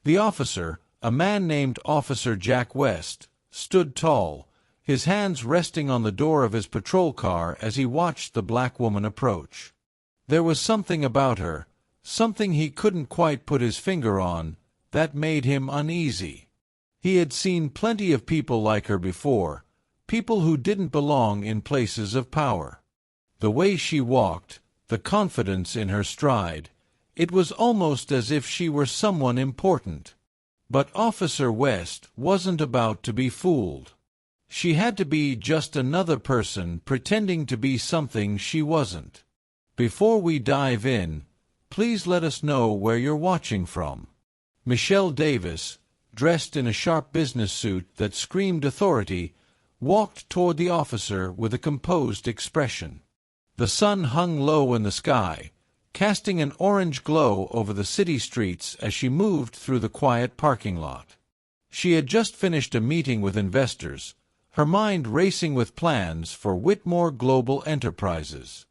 The officer, a man named Officer Jack West, stood tall, his hands resting on the door of his patrol car as he watched the black woman approach. There was something about her, something he couldn't quite put his finger on, that made him uneasy. He had seen plenty of people like her before, people who didn't belong in places of power. The way she walked, the confidence in her stride, it was almost as if she were someone important. But Officer West wasn't about to be fooled. She had to be just another person pretending to be something she wasn't. Before we dive in, please let us know where you're watching from. Michelle Davis, dressed in a sharp business suit that screamed authority, walked toward the officer with a composed expression. The sun hung low in the sky, casting an orange glow over the city streets as she moved through the quiet parking lot. She had just finished a meeting with investors, her mind racing with plans for Whitmore Global Enterprises.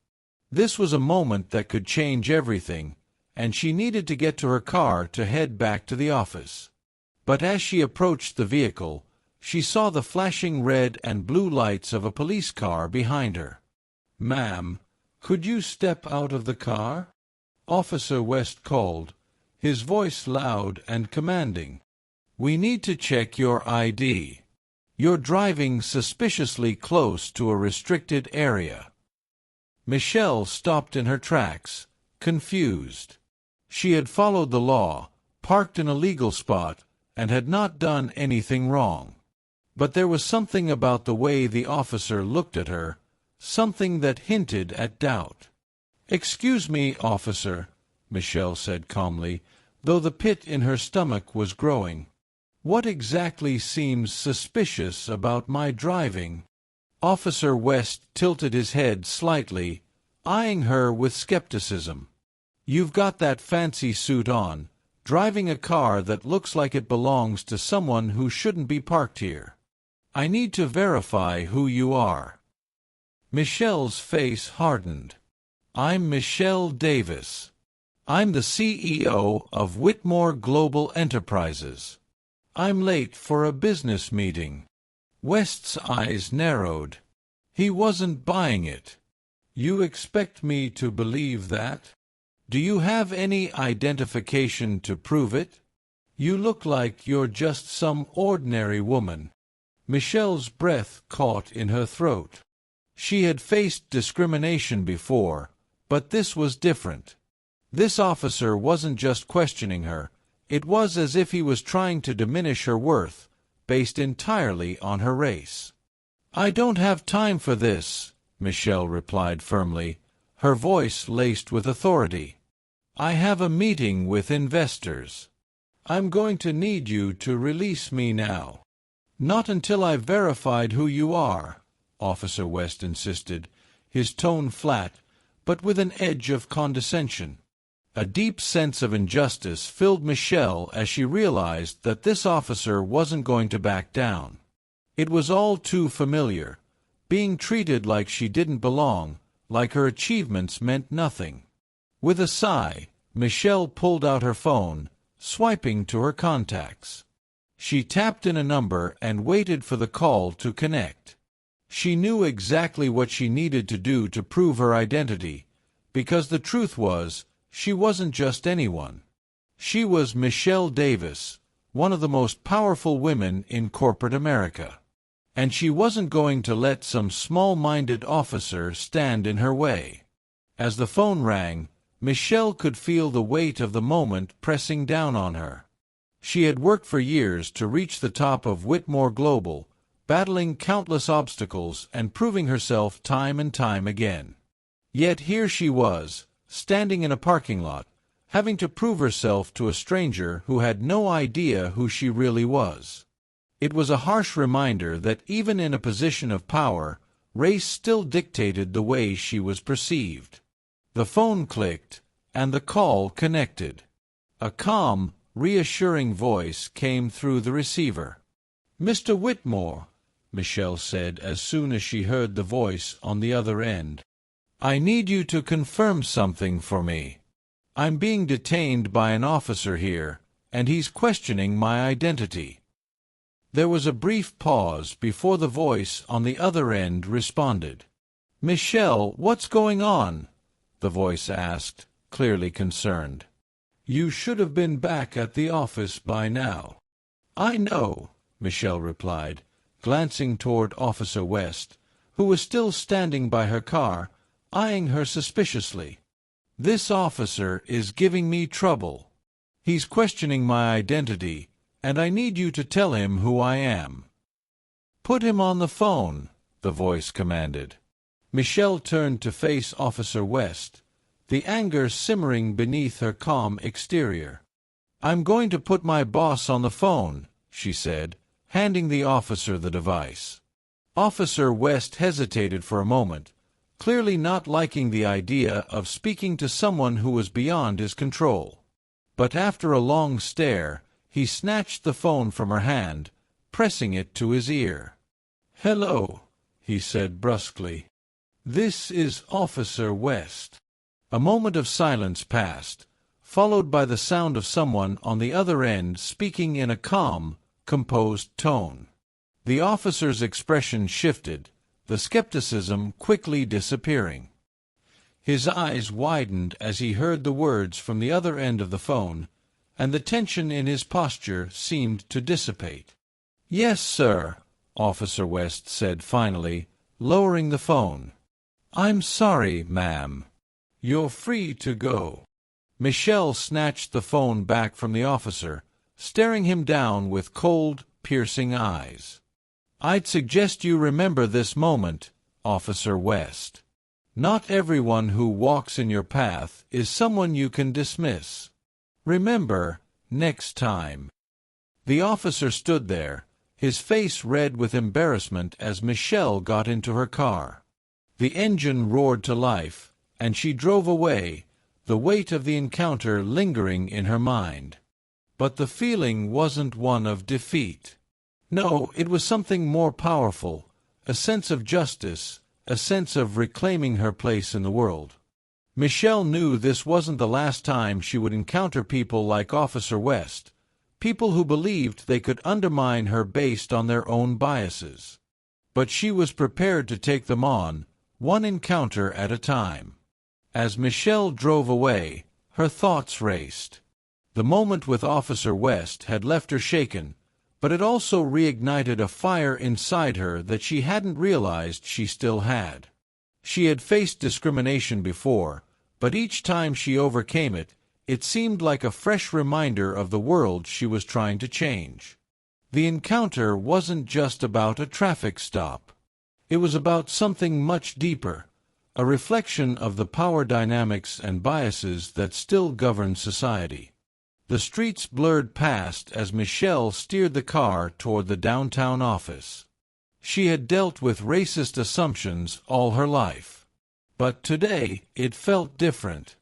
This was a moment that could change everything, and she needed to get to her car to head back to the office. But as she approached the vehicle, she saw the flashing red and blue lights of a police car behind her. "Ma'am, could you step out of the car?" Officer West called, his voice loud and commanding. "We need to check your ID. You're driving suspiciously close to a restricted area." Michelle stopped in her tracks, confused. She had followed the law, parked in a legal spot, and had not done anything wrong. But there was something about the way the officer looked at her, something that hinted at doubt. "Excuse me, officer," Michelle said calmly, though the pit in her stomach was growing. "What exactly seems suspicious about my driving?" Officer West tilted his head slightly, eyeing her with skepticism. "You've got that fancy suit on, driving a car that looks like it belongs to someone who shouldn't be parked here. I need to verify who you are." Michelle's face hardened. "I'm Michelle Davis. I'm the CEO of Whitmore Global Enterprises. I'm late for a business meeting." West's eyes narrowed. He wasn't buying it. "You expect me to believe that? Do you have any identification to prove it? You look like you're just some ordinary woman." Michelle's breath caught in her throat. She had faced discrimination before, but this was different. This officer wasn't just questioning her, it was as if he was trying to diminish her worth, based entirely on her race. "I don't have time for this," Michelle replied firmly, her voice laced with authority. "I have a meeting with investors. I'm going to need you to release me now." "Not until I've verified who you are," Officer West insisted, his tone flat, but with an edge of condescension. A deep sense of injustice filled Michelle as she realized that this officer wasn't going to back down. It was all too familiar, being treated like she didn't belong, like her achievements meant nothing. With a sigh, Michelle pulled out her phone, swiping to her contacts. She tapped in a number and waited for the call to connect. She knew exactly what she needed to do to prove her identity, because the truth was, she wasn't just anyone. She was Michelle Davis, one of the most powerful women in corporate America. And she wasn't going to let some small-minded officer stand in her way. As the phone rang, Michelle could feel the weight of the moment pressing down on her. She had worked for years to reach the top of Whitmore Global, battling countless obstacles and proving herself time and time again. Yet here she was, standing in a parking lot, having to prove herself to a stranger who had no idea who she really was. It was a harsh reminder that even in a position of power, race still dictated the way she was perceived. The phone clicked, and the call connected. A calm, reassuring voice came through the receiver. "Mr. Whitmore," Michelle said as soon as she heard the voice on the other end. "I need you to confirm something for me. I'm being detained by an officer here, and he's questioning my identity." There was a brief pause before the voice on the other end responded. "Michelle, what's going on?" the voice asked, clearly concerned. "You should have been back at the office by now." "I know," Michelle replied, glancing toward Officer West, who was still standing by her car, eyeing her suspiciously. "This officer is giving me trouble. He's questioning my identity, and I need you to tell him who I am." "Put him on the phone," the voice commanded. Michelle turned to face Officer West, the anger simmering beneath her calm exterior. "I'm going to put my boss on the phone," she said, handing the officer the device. Officer West hesitated for a moment, clearly not liking the idea of speaking to someone who was beyond his control. But after a long stare, he snatched the phone from her hand, pressing it to his ear. "Hello," he said brusquely. "This is Officer West." A moment of silence passed, followed by the sound of someone on the other end speaking in a calm, composed tone. The officer's expression shifted, the skepticism quickly disappearing. His eyes widened as he heard the words from the other end of the phone, and the tension in his posture seemed to dissipate. "Yes, sir," Officer West said finally, lowering the phone. "I'm sorry, ma'am. You're free to go." Michelle snatched the phone back from the officer, staring him down with cold, piercing eyes. "I'd suggest you remember this moment, Officer West. Not everyone who walks in your path is someone you can dismiss. Remember, next time." The officer stood there, his face red with embarrassment as Michelle got into her car. The engine roared to life, and she drove away, the weight of the encounter lingering in her mind. But the feeling wasn't one of defeat. No, it was something more powerful, a sense of justice, a sense of reclaiming her place in the world. Michelle knew this wasn't the last time she would encounter people like Officer West, people who believed they could undermine her based on their own biases. But she was prepared to take them on, one encounter at a time. As Michelle drove away, her thoughts raced. The moment with Officer West had left her shaken, but it also reignited a fire inside her that she hadn't realized she still had. She had faced discrimination before, but each time she overcame it, it seemed like a fresh reminder of the world she was trying to change. The encounter wasn't just about a traffic stop. It was about something much deeper, a reflection of the power dynamics and biases that still govern society. The streets blurred past as Michelle steered the car toward the downtown office. She had dealt with racist assumptions all her life. But today, it felt different.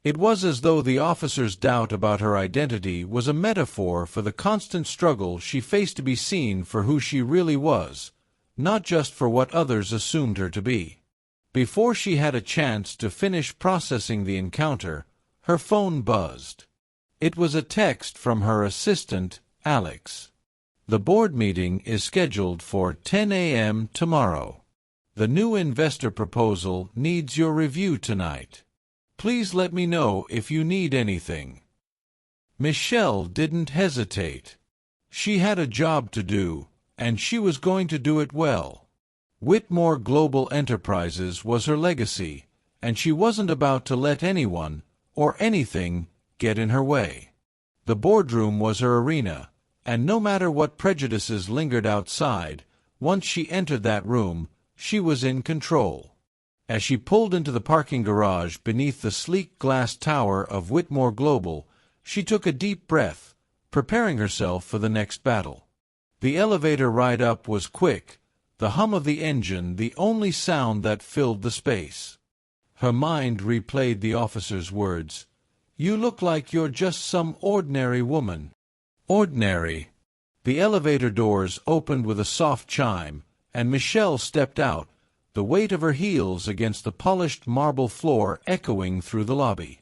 It was as though the officer's doubt about her identity was a metaphor for the constant struggle she faced to be seen for who she really was, not just for what others assumed her to be. Before she had a chance to finish processing the encounter, her phone buzzed. It was a text from her assistant, Alex. "The board meeting is scheduled for 10 a.m. tomorrow. The new investor proposal needs your review tonight. Please let me know if you need anything." Michelle didn't hesitate. She had a job to do, and she was going to do it well. Whitmore Global Enterprises was her legacy, and she wasn't about to let anyone, or anything, get in her way. The boardroom was her arena, and no matter what prejudices lingered outside, once she entered that room, she was in control. As she pulled into the parking garage beneath the sleek glass tower of Whitmore Global, she took a deep breath, preparing herself for the next battle. The elevator ride up was quick, the hum of the engine the only sound that filled the space. Her mind replayed the officer's words. "You look like you're just some ordinary woman." Ordinary. The elevator doors opened with a soft chime, and Michelle stepped out, the weight of her heels against the polished marble floor echoing through the lobby.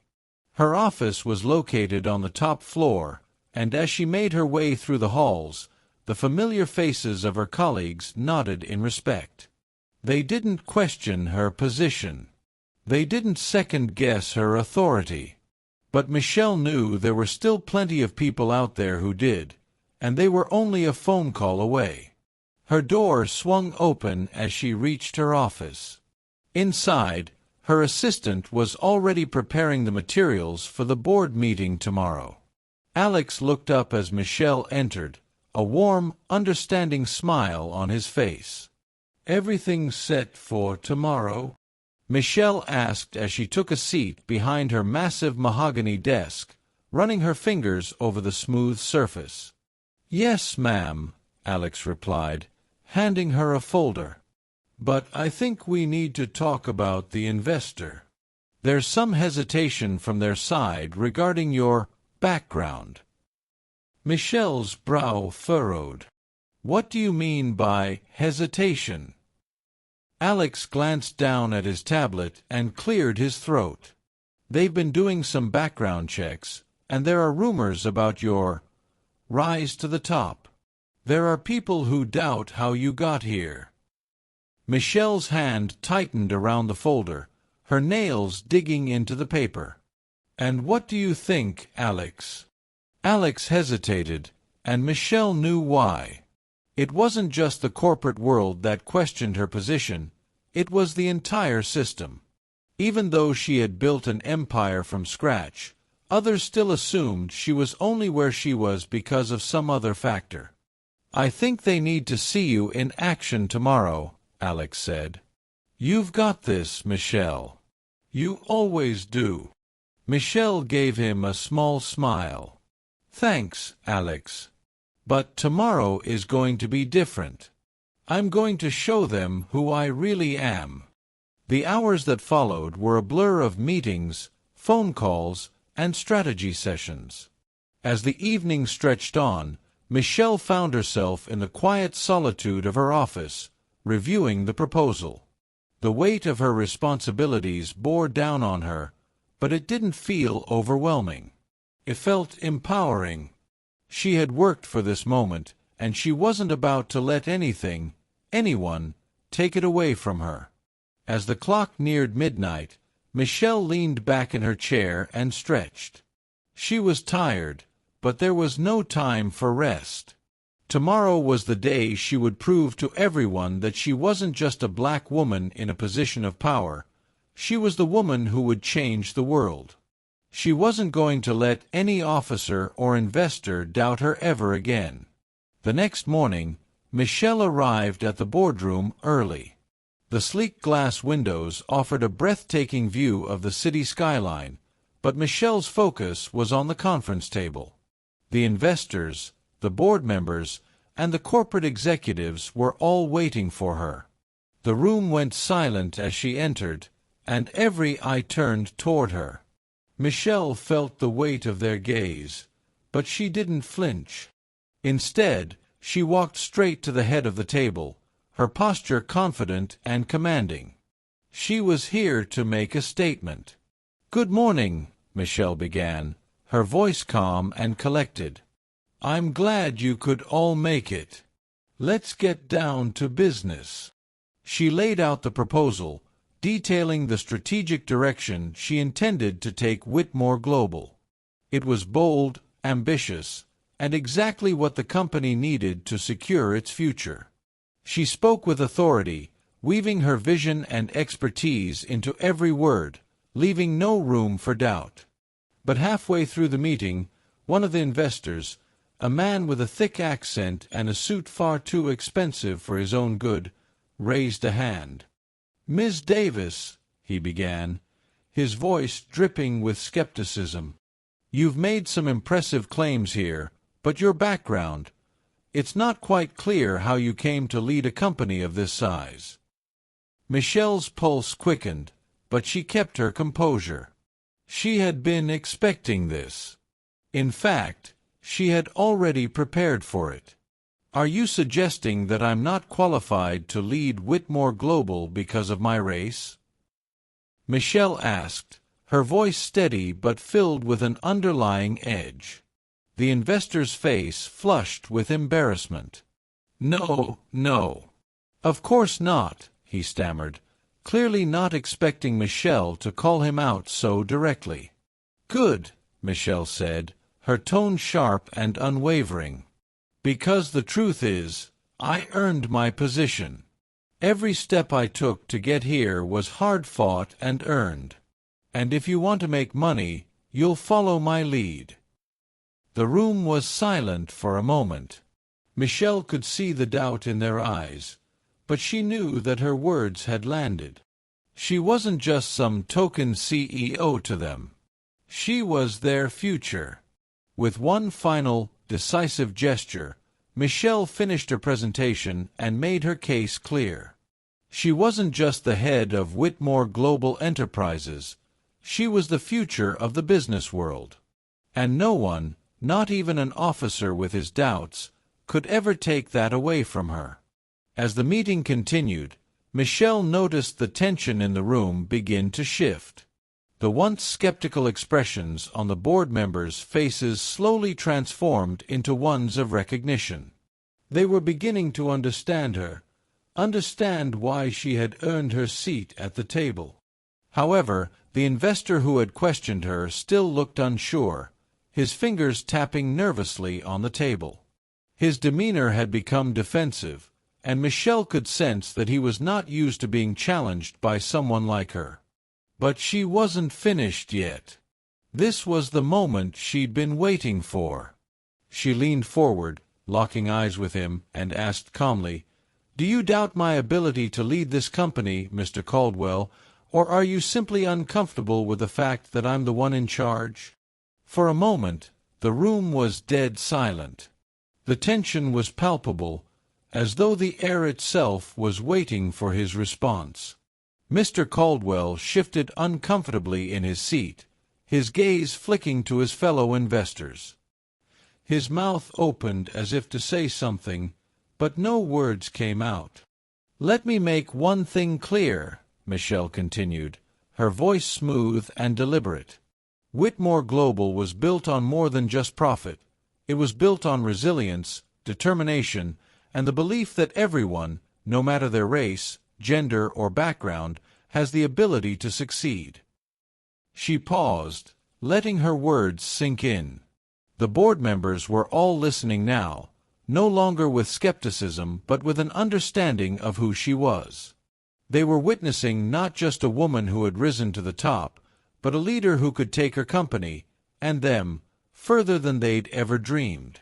Her office was located on the top floor, and as she made her way through the halls, the familiar faces of her colleagues nodded in respect. They didn't question her position. They didn't second-guess her authority. But Michelle knew there were still plenty of people out there who did, and they were only a phone call away. Her door swung open as she reached her office. Inside, her assistant was already preparing the materials for the board meeting tomorrow. Alex looked up as Michelle entered, a warm, understanding smile on his face. "Everything set for tomorrow?" Michelle asked as she took a seat behind her massive mahogany desk, running her fingers over the smooth surface. "Yes, ma'am," Alex replied, handing her a folder. "But I think we need to talk about the investor. There's some hesitation from their side regarding your background." Michelle's brow furrowed. "What do you mean by hesitation?" Alex glanced down at his tablet and cleared his throat. "They've been doing some background checks, and there are rumors about your rise to the top. There are people who doubt how you got here." Michelle's hand tightened around the folder, her nails digging into the paper. "And what do you think, Alex?" Alex hesitated, and Michelle knew why. It wasn't just the corporate world that questioned her position, it was the entire system. Even though she had built an empire from scratch, others still assumed she was only where she was because of some other factor. "I think they need to see you in action tomorrow," Alex said. "You've got this, Michelle. You always do." Michelle gave him a small smile. "Thanks, Alex. But tomorrow is going to be different. I'm going to show them who I really am." The hours that followed were a blur of meetings, phone calls, and strategy sessions. As the evening stretched on, Michelle found herself in the quiet solitude of her office, reviewing the proposal. The weight of her responsibilities bore down on her, but it didn't feel overwhelming. It felt empowering. She had worked for this moment, and she wasn't about to let anything, anyone, take it away from her. As the clock neared midnight, Michelle leaned back in her chair and stretched. She was tired, but there was no time for rest. Tomorrow was the day she would prove to everyone that she wasn't just a black woman in a position of power. She was the woman who would change the world. She wasn't going to let any officer or investor doubt her ever again. The next morning, Michelle arrived at the boardroom early. The sleek glass windows offered a breathtaking view of the city skyline, but Michelle's focus was on the conference table. The investors, the board members, and the corporate executives were all waiting for her. The room went silent as she entered, and every eye turned toward her. Michelle felt the weight of their gaze, but she didn't flinch. Instead, she walked straight to the head of the table, her posture confident and commanding. She was here to make a statement. "Good morning," Michelle began, her voice calm and collected. "I'm glad you could all make it. Let's get down to business." She laid out the proposal, detailing the strategic direction she intended to take Whitmore Global. It was bold, ambitious, and exactly what the company needed to secure its future. She spoke with authority, weaving her vision and expertise into every word, leaving no room for doubt. But halfway through the meeting, one of the investors, a man with a thick accent and a suit far too expensive for his own good, raised a hand. "Ms. Davis," he began, his voice dripping with skepticism, "you've made some impressive claims here, but your background, it's not quite clear how you came to lead a company of this size." Michelle's pulse quickened, but she kept her composure. She had been expecting this. In fact, she had already prepared for it. "Are you suggesting that I'm not qualified to lead Whitmore Global because of my race?" Michelle asked, her voice steady but filled with an underlying edge. The investor's face flushed with embarrassment. "No, no. Of course not," he stammered, clearly not expecting Michelle to call him out so directly. "Good," Michelle said, her tone sharp and unwavering. "Because the truth is, I earned my position. Every step I took to get here was hard-fought and earned. And if you want to make money, you'll follow my lead." The room was silent for a moment. Michelle could see the doubt in their eyes, but she knew that her words had landed. She wasn't just some token CEO to them. She was their future. With one final, decisive gesture, Michelle finished her presentation and made her case clear. She wasn't just the head of Whitmore Global Enterprises. She was the future of the business world. And no one, not even an officer with his doubts, could ever take that away from her. As the meeting continued, Michelle noticed the tension in the room begin to shift. The once skeptical expressions on the board members' faces slowly transformed into ones of recognition. They were beginning to understand her, understand why she had earned her seat at the table. However, the investor who had questioned her still looked unsure, his fingers tapping nervously on the table. His demeanor had become defensive, and Michelle could sense that he was not used to being challenged by someone like her. But she wasn't finished yet. This was the moment she'd been waiting for. She leaned forward, locking eyes with him, and asked calmly, "Do you doubt my ability to lead this company, Mr. Caldwell, or are you simply uncomfortable with the fact that I'm the one in charge?" For a moment, the room was dead silent. The tension was palpable, as though the air itself was waiting for his response. Mr. Caldwell shifted uncomfortably in his seat, his gaze flicking to his fellow investors. His mouth opened as if to say something, but no words came out. "Let me make one thing clear," Michelle continued, her voice smooth and deliberate. "Whitmore Global was built on more than just profit. It was built on resilience, determination, and the belief that everyone, no matter their race, gender, or background, has the ability to succeed." She paused, letting her words sink in. The board members were all listening now, no longer with skepticism but with an understanding of who she was. They were witnessing not just a woman who had risen to the top, but a leader who could take her company, and them, further than they'd ever dreamed.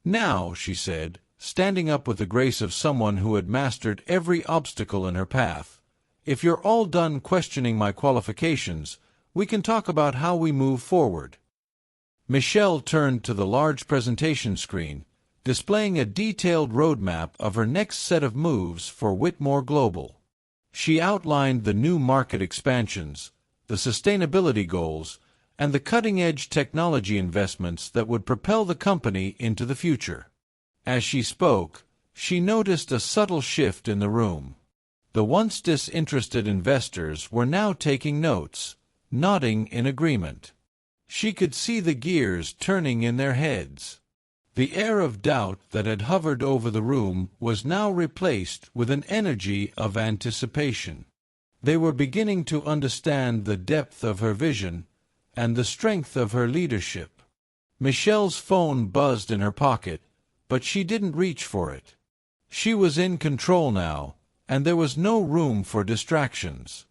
"Now," she said, standing up with the grace of someone who had mastered every obstacle in her path, "if you're all done questioning my qualifications, we can talk about how we move forward." Michelle turned to the large presentation screen, displaying a detailed roadmap of her next set of moves for Whitmore Global. She outlined the new market expansions, the sustainability goals, and the cutting-edge technology investments that would propel the company into the future. As she spoke, she noticed a subtle shift in the room. The once disinterested investors were now taking notes, nodding in agreement. She could see the gears turning in their heads. The air of doubt that had hovered over the room was now replaced with an energy of anticipation. They were beginning to understand the depth of her vision and the strength of her leadership. Michelle's phone buzzed in her pocket, but she didn't reach for it. She was in control now, and there was no room for distractions.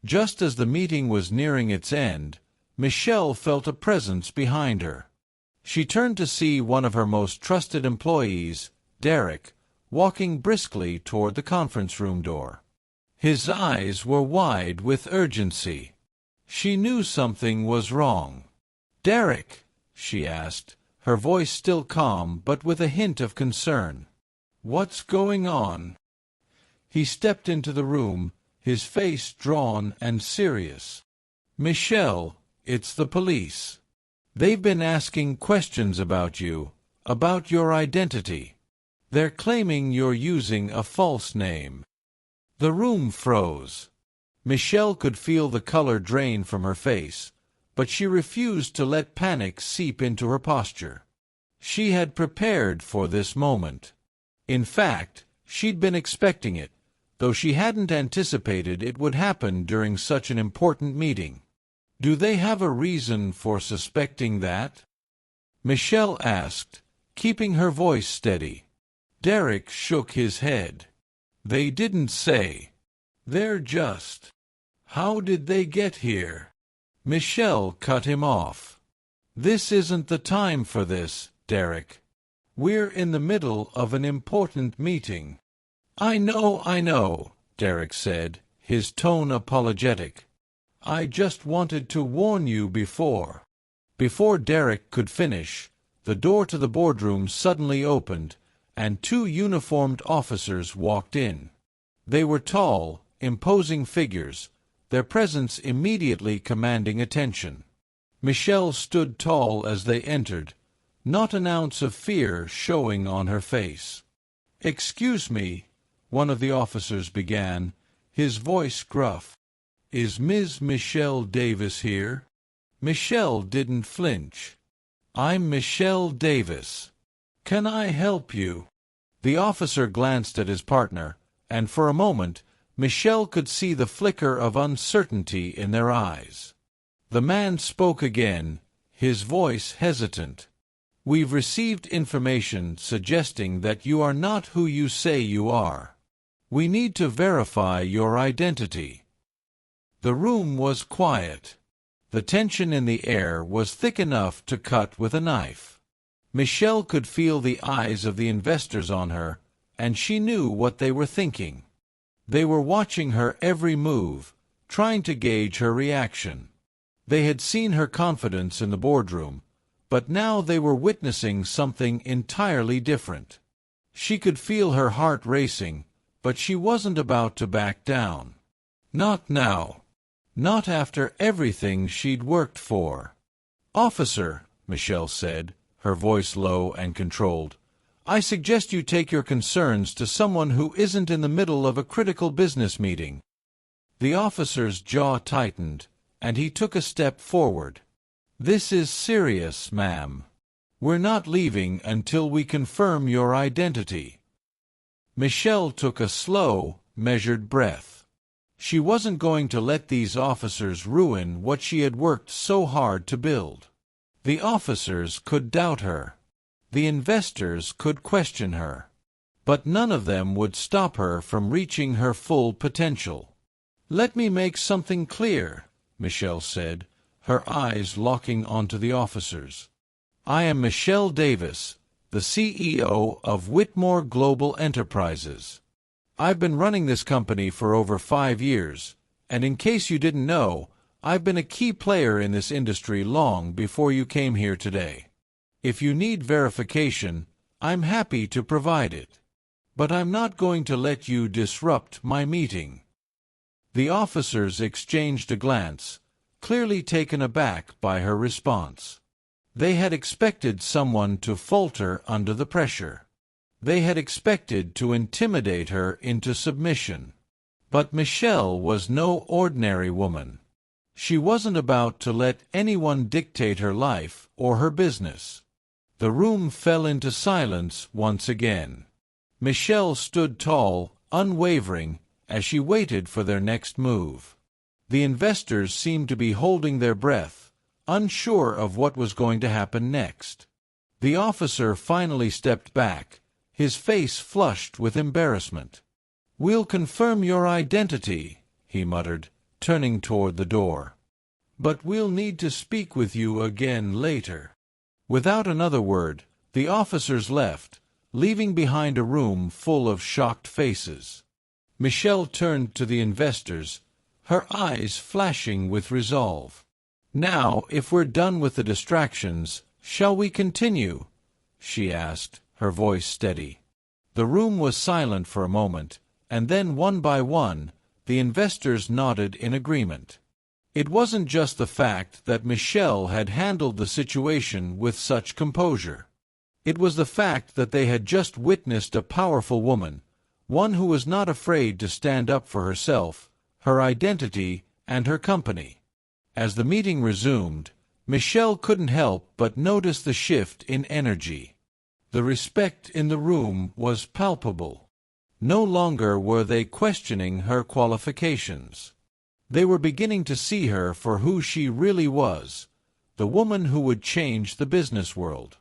Just as the meeting was nearing its end, Michelle felt a presence behind her. She turned to see one of her most trusted employees, Derek, walking briskly toward the conference room door. His eyes were wide with urgency. She knew something was wrong. "Derek," she asked, her voice still calm but with a hint of concern. "What's going on?" He stepped into the room, his face drawn and serious. "Michelle, it's the police. They've been asking questions about you, about your identity. They're claiming you're using a false name." The room froze. Michelle could feel the color drain from her face, but she refused to let panic seep into her posture. She had prepared for this moment. In fact, she'd been expecting it, though she hadn't anticipated it would happen during such an important meeting. "Do they have a reason for suspecting that?" Michelle asked, keeping her voice steady. Derek shook his head. "They didn't say. They're just—" "How did they get here?" Michelle cut him off. "This isn't the time for this, Derek. We're in the middle of an important meeting." I know," Derek said, his tone apologetic. "I just wanted to warn you before." Before Derek could finish, the door to the boardroom suddenly opened, and two uniformed officers walked in. They were tall, imposing figures, their presence immediately commanding attention. Michelle stood tall as they entered, not an ounce of fear showing on her face. "Excuse me," one of the officers began, his voice gruff. "Is Ms. Michelle Davis here?" Michelle didn't flinch. "I'm Michelle Davis. Can I help you?" The officer glanced at his partner, and for a moment Michelle could see the flicker of uncertainty in their eyes. The man spoke again, his voice hesitant. "We've received information suggesting that you are not who you say you are. We need to verify your identity." The room was quiet. The tension in the air was thick enough to cut with a knife. Michelle could feel the eyes of the investors on her, and she knew what they were thinking. They were watching her every move, trying to gauge her reaction. They had seen her confidence in the boardroom, but now they were witnessing something entirely different. She could feel her heart racing, but she wasn't about to back down. Not now. Not after everything she'd worked for. "Officer," Michelle said, her voice low and controlled, "I suggest you take your concerns to someone who isn't in the middle of a critical business meeting." The officer's jaw tightened, and he took a step forward. "This is serious, ma'am. We're not leaving until we confirm your identity." Michelle took a slow, measured breath. She wasn't going to let these officers ruin what she had worked so hard to build. The officers could doubt her. The investors could question her. But none of them would stop her from reaching her full potential. "Let me make something clear," Michelle said, her eyes locking onto the officers. "I am Michelle Davis, the CEO of Whitmore Global Enterprises. I've been running this company for over 5 years, and in case you didn't know, I've been a key player in this industry long before you came here today. If you need verification, I'm happy to provide it. But I'm not going to let you disrupt my meeting." The officers exchanged a glance, clearly taken aback by her response. They had expected someone to falter under the pressure. They had expected to intimidate her into submission. But Michelle was no ordinary woman. She wasn't about to let anyone dictate her life or her business. The room fell into silence once again. Michelle stood tall, unwavering, as she waited for their next move. The investors seemed to be holding their breath, unsure of what was going to happen next. The officer finally stepped back, his face flushed with embarrassment. "We'll confirm your identity," he muttered, turning toward the door. "But we'll need to speak with you again later." Without another word, the officers left, leaving behind a room full of shocked faces. Michelle turned to the investors, her eyes flashing with resolve. "Now, if we're done with the distractions, shall we continue?" she asked, her voice steady. The room was silent for a moment, and then one by one, the investors nodded in agreement. It wasn't just the fact that Michelle had handled the situation with such composure. It was the fact that they had just witnessed a powerful woman, one who was not afraid to stand up for herself, her identity, and her company. As the meeting resumed, Michelle couldn't help but notice the shift in energy. The respect in the room was palpable. No longer were they questioning her qualifications. They were beginning to see her for who she really was, the woman who would change the business world.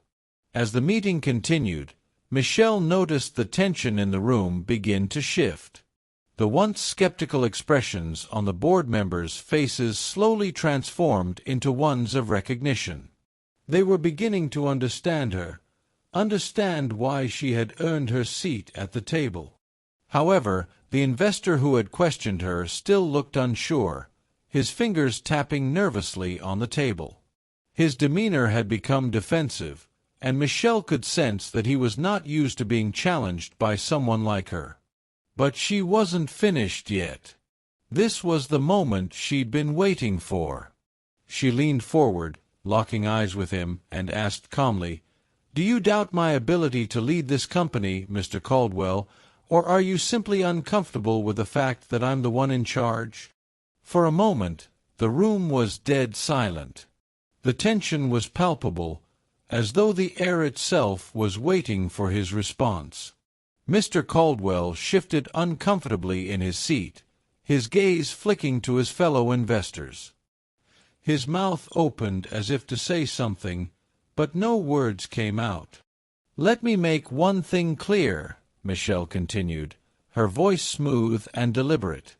As the meeting continued, Michelle noticed the tension in the room begin to shift. The once skeptical expressions on the board members' faces slowly transformed into ones of recognition. They were beginning to understand her, understand why she had earned her seat at the table. However, the investor who had questioned her still looked unsure, his fingers tapping nervously on the table. His demeanor had become defensive, and Michelle could sense that he was not used to being challenged by someone like her. But she wasn't finished yet. This was the moment she'd been waiting for. She leaned forward, locking eyes with him, and asked calmly, "Do you doubt my ability to lead this company, Mr. Caldwell, or are you simply uncomfortable with the fact that I'm the one in charge?" For a moment, the room was dead silent. The tension was palpable, as though the air itself was waiting for his response. Mr. Caldwell shifted uncomfortably in his seat, his gaze flicking to his fellow investors. His mouth opened as if to say something, but no words came out. "Let me make one thing clear," Michelle continued, her voice smooth and deliberate.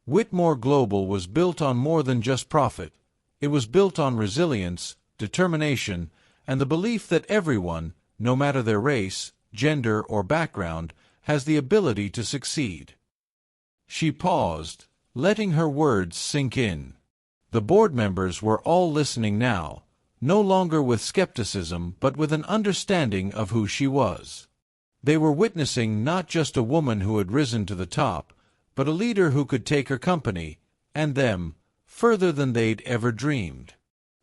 "Whitmore Global was built on more than just profit. It was built on resilience, determination, and the belief that everyone, no matter their race, gender, or background, has the ability to succeed." She paused, letting her words sink in. The board members were all listening now, no longer with skepticism but with an understanding of who she was. They were witnessing not just a woman who had risen to the top, but a leader who could take her company, and them, further than they'd ever dreamed.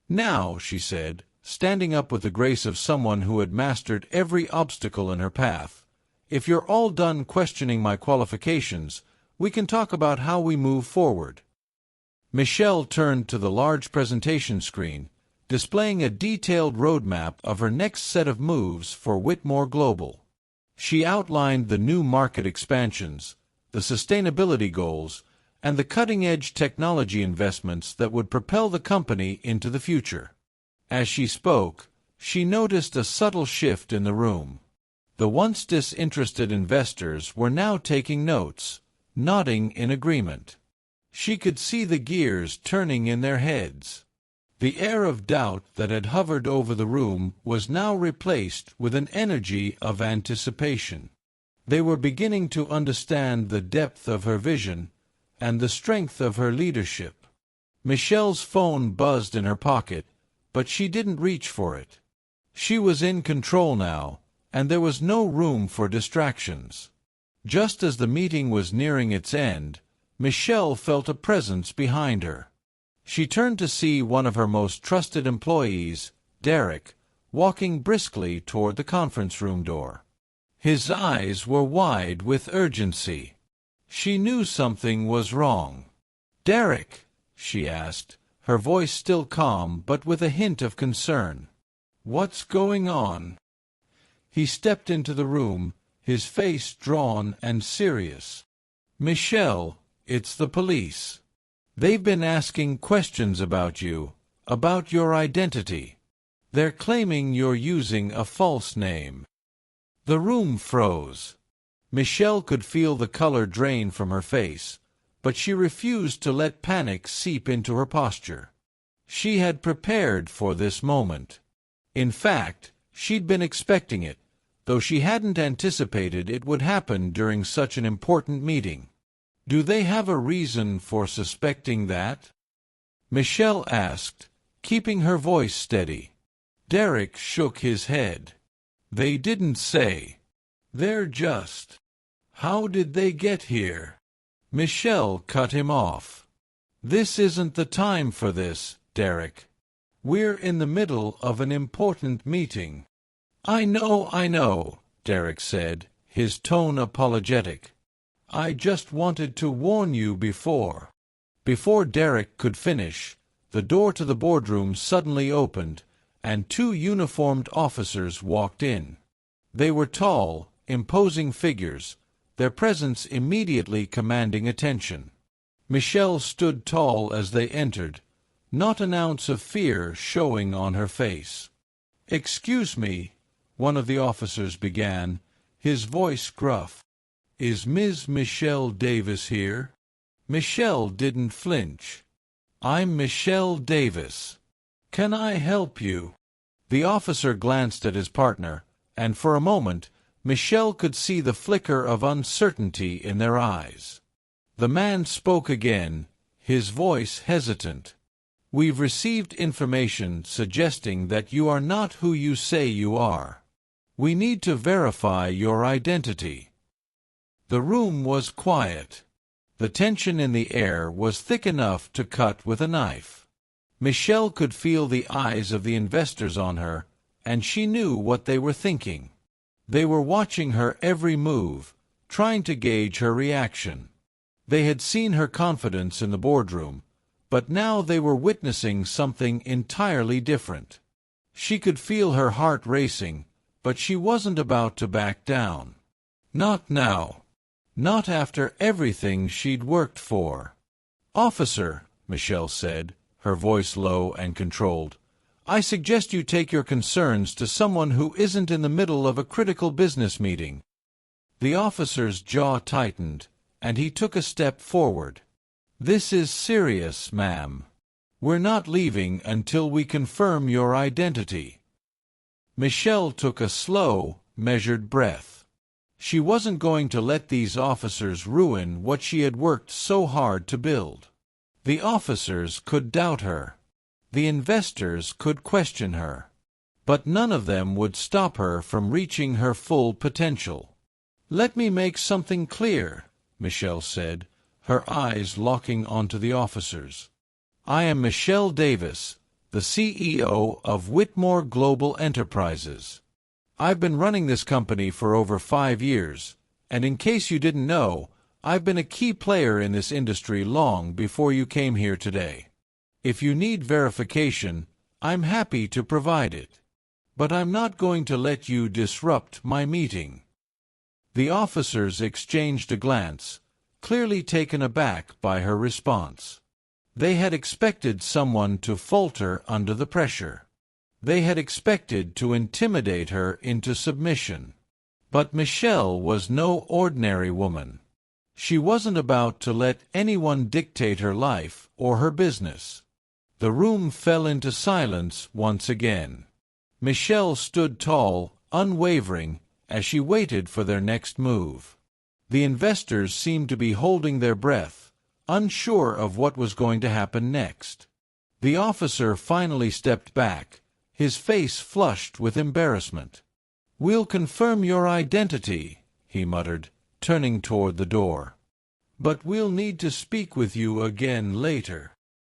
"Now," she said, standing up with the grace of someone who had mastered every obstacle in her path, "if you're all done questioning my qualifications, we can talk about how we move forward." Michelle turned to the large presentation screen, displaying a detailed roadmap of her next set of moves for Whitmore Global. She outlined the new market expansions, the sustainability goals, and the cutting-edge technology investments that would propel the company into the future. As she spoke, she noticed a subtle shift in the room. The once disinterested investors were now taking notes, nodding in agreement. She could see the gears turning in their heads. The air of doubt that had hovered over the room was now replaced with an energy of anticipation. They were beginning to understand the depth of her vision and the strength of her leadership. Michelle's phone buzzed in her pocket, but she didn't reach for it. She was in control now, and there was no room for distractions. Just as the meeting was nearing its end, Michelle felt a presence behind her. She turned to see one of her most trusted employees, Derek, walking briskly toward the conference room door. His eyes were wide with urgency. She knew something was wrong. "Derek," she asked, her voice still calm but with a hint of concern, "what's going on?" He stepped into the room, his face drawn and serious. "Michelle, it's the police. They've been asking questions about you, about your identity. They're claiming you're using a false name." The room froze. Michelle could feel the color drain from her face, but she refused to let panic seep into her posture. She had prepared for this moment. In fact, she'd been expecting it, though she hadn't anticipated it would happen during such an important meeting. "Do they have a reason for suspecting that?" Michelle asked, keeping her voice steady. Derek shook his head. "They didn't say. They're just—" "How did they get here?" Michelle cut him off. "This isn't the time for this, Derek. We're in the middle of an important meeting." I know," Derek said, his tone apologetic. "I just wanted to warn you before." Before Derek could finish, the door to the boardroom suddenly opened, and two uniformed officers walked in. They were tall, imposing figures, their presence immediately commanding attention. Michelle stood tall as they entered, not an ounce of fear showing on her face. "Excuse me," one of the officers began, his voice gruff. "Is Ms. Michelle Davis here?" Michelle didn't flinch. "I'm Michelle Davis. Can I help you?" The officer glanced at his partner, and for a moment Michelle could see the flicker of uncertainty in their eyes. The man spoke again, his voice hesitant. "We've received information suggesting that you are not who you say you are. We need to verify your identity." The room was quiet. The tension in the air was thick enough to cut with a knife. Michelle could feel the eyes of the investors on her, and she knew what they were thinking. They were watching her every move, trying to gauge her reaction. They had seen her confidence in the boardroom, but now they were witnessing something entirely different. She could feel her heart racing, but she wasn't about to back down. Not now. Not after everything she'd worked for. "Officer," Michelle said, her voice low and controlled, "I suggest you take your concerns to someone who isn't in the middle of a critical business meeting." The officer's jaw tightened, and he took a step forward. "This is serious, ma'am. We're not leaving until we confirm your identity." Michelle took a slow, measured breath. She wasn't going to let these officers ruin what she had worked so hard to build. The officers could doubt her. The investors could question her. But none of them would stop her from reaching her full potential. "Let me make something clear," Michelle said, her eyes locking onto the officers. "I am Michelle Davis, the CEO of Whitmore Global Enterprises. I've been running this company for over 5 years, and in case you didn't know, I've been a key player in this industry long before you came here today. If you need verification, I'm happy to provide it. But I'm not going to let you disrupt my meeting." The officers exchanged a glance, clearly taken aback by her response. They had expected someone to falter under the pressure. They had expected to intimidate her into submission. But Michelle was no ordinary woman. She wasn't about to let anyone dictate her life or her business. The room fell into silence once again. Michelle stood tall, unwavering, as she waited for their next move. The investors seemed to be holding their breath, unsure of what was going to happen next. The officer finally stepped back, his face flushed with embarrassment. "We'll confirm your identity," he muttered, turning toward the door. "But we'll need to speak with you again later."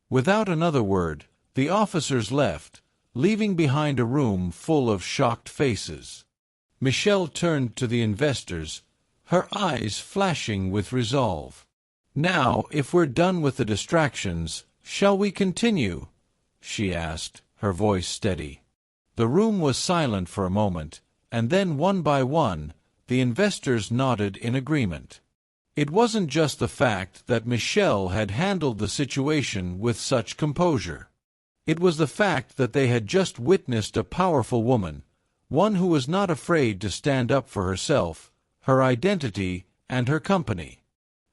Without another word, the officers left, leaving behind a room full of shocked faces. Michelle turned to the investors, her eyes flashing with resolve. "Now, if we're done with the distractions, shall we continue?" she asked, her voice steady. The room was silent for a moment, and then one by one, the investors nodded in agreement. It wasn't just the fact that Michelle had handled the situation with such composure. It was the fact that they had just witnessed a powerful woman, one who was not afraid to stand up for herself, her identity, and her company.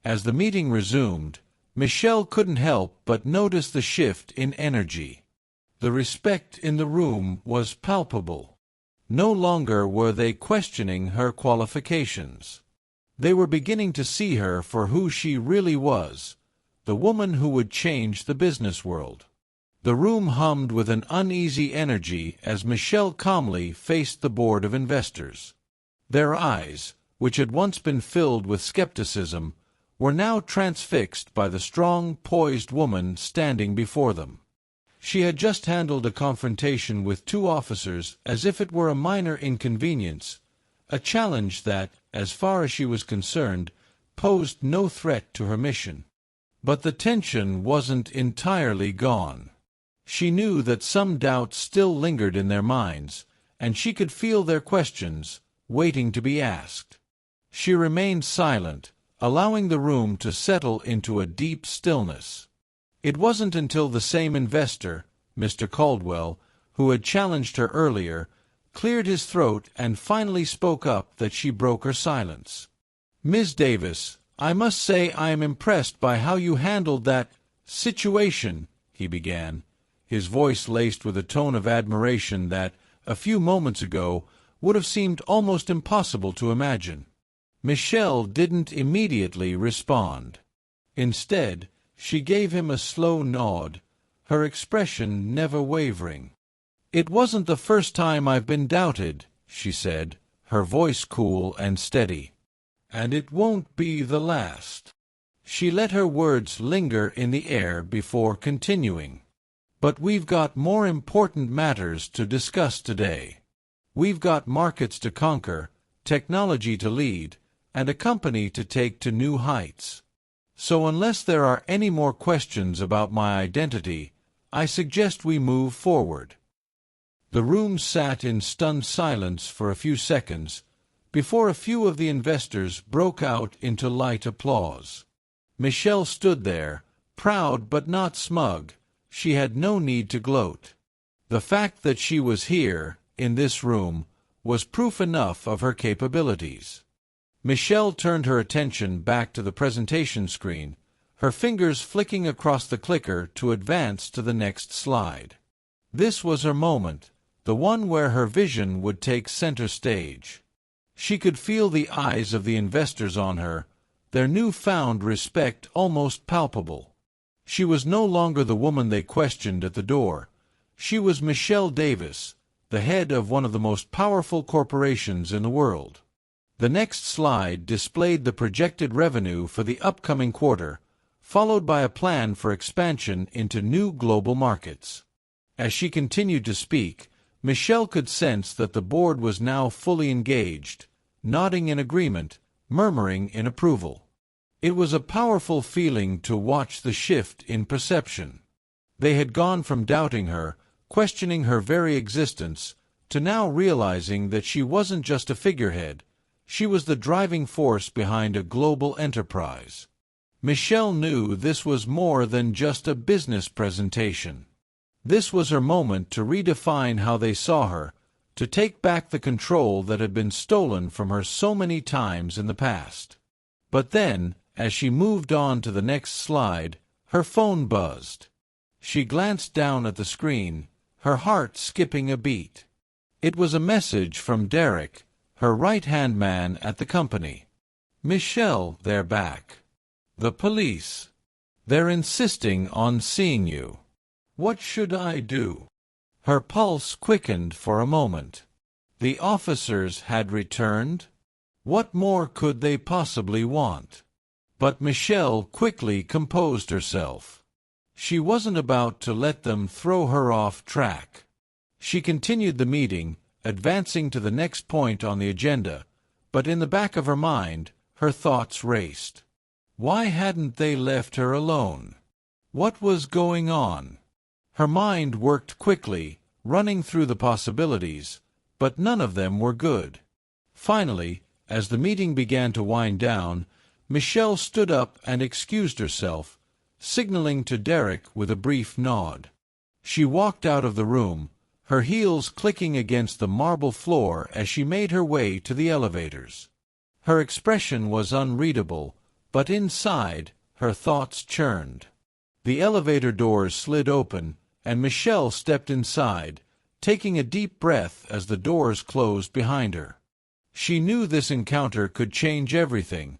As the meeting resumed, Michelle couldn't help but notice the shift in energy. The respect in the room was palpable. No longer were they questioning her qualifications. They were beginning to see her for who she really was, the woman who would change the business world. The room hummed with an uneasy energy as Michelle calmly faced the board of investors. Their eyes, which had once been filled with skepticism, were now transfixed by the strong, poised woman standing before them. She had just handled a confrontation with 2 officers as if it were a minor inconvenience, a challenge that, as far as she was concerned, posed no threat to her mission. But the tension wasn't entirely gone. She knew that some doubts still lingered in their minds, and she could feel their questions, waiting to be asked. She remained silent, allowing the room to settle into a deep stillness. It wasn't until the same investor, Mr. Caldwell, who had challenged her earlier, cleared his throat and finally spoke up that she broke her silence. "Ms. Davis, I must say I am impressed by how you handled that situation," he began, his voice laced with a tone of admiration that, a few moments ago, would have seemed almost impossible to imagine. Michelle didn't immediately respond. Instead, she gave him a slow nod, her expression never wavering. "It wasn't the first time I've been doubted," she said, her voice cool and steady. "And it won't be the last." She let her words linger in the air before continuing. "But we've got more important matters to discuss today. We've got markets to conquer, technology to lead, and a company to take to new heights. So unless there are any more questions about my identity, I suggest we move forward." The room sat in stunned silence for a few seconds, before a few of the investors broke out into light applause. Michelle stood there, proud but not smug. She had no need to gloat. The fact that she was here, in this room, was proof enough of her capabilities. Michelle turned her attention back to the presentation screen, her fingers flicking across the clicker to advance to the next slide. This was her moment, the one where her vision would take center stage. She could feel the eyes of the investors on her, their newfound respect almost palpable. She was no longer the woman they questioned at the door. She was Michelle Davis, the head of one of the most powerful corporations in the world. The next slide displayed the projected revenue for the upcoming quarter, followed by a plan for expansion into new global markets. As she continued to speak, Michelle could sense that the board was now fully engaged, nodding in agreement, murmuring in approval. It was a powerful feeling to watch the shift in perception. They had gone from doubting her, questioning her very existence, to now realizing that she wasn't just a figurehead. She was the driving force behind a global enterprise. Michelle knew this was more than just a business presentation. This was her moment to redefine how they saw her, to take back the control that had been stolen from her so many times in the past. But then, as she moved on to the next slide, her phone buzzed. She glanced down at the screen, her heart skipping a beat. It was a message from Derek, her right-hand man at the company. "Michelle, they're back. The police. They're insisting on seeing you. What should I do?" Her pulse quickened for a moment. The officers had returned? What more could they possibly want? But Michelle quickly composed herself. She wasn't about to let them throw her off track. She continued the meeting, advancing to the next point on the agenda, but in the back of her mind, her thoughts raced. Why hadn't they left her alone? What was going on? Her mind worked quickly, running through the possibilities, but none of them were good. Finally, as the meeting began to wind down, Michelle stood up and excused herself, signaling to Derek with a brief nod. She walked out of the room, her heels clicking against the marble floor as she made her way to the elevators. Her expression was unreadable, but inside, her thoughts churned. The elevator doors slid open, and Michelle stepped inside, taking a deep breath as the doors closed behind her. She knew this encounter could change everything.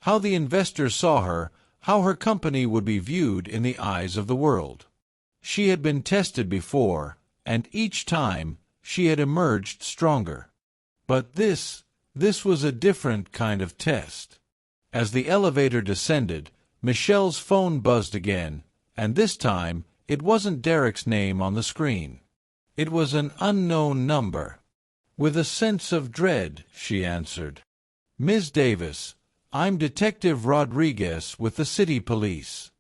How the investors saw her, how her company would be viewed in the eyes of the world. She had been tested before, and each time, she had emerged stronger. But this was a different kind of test. As the elevator descended, Michelle's phone buzzed again, and this time, it wasn't Derek's name on the screen. It was an unknown number. With a sense of dread, she answered. "Ms. Davis, I'm Detective Rodriguez with the City Police.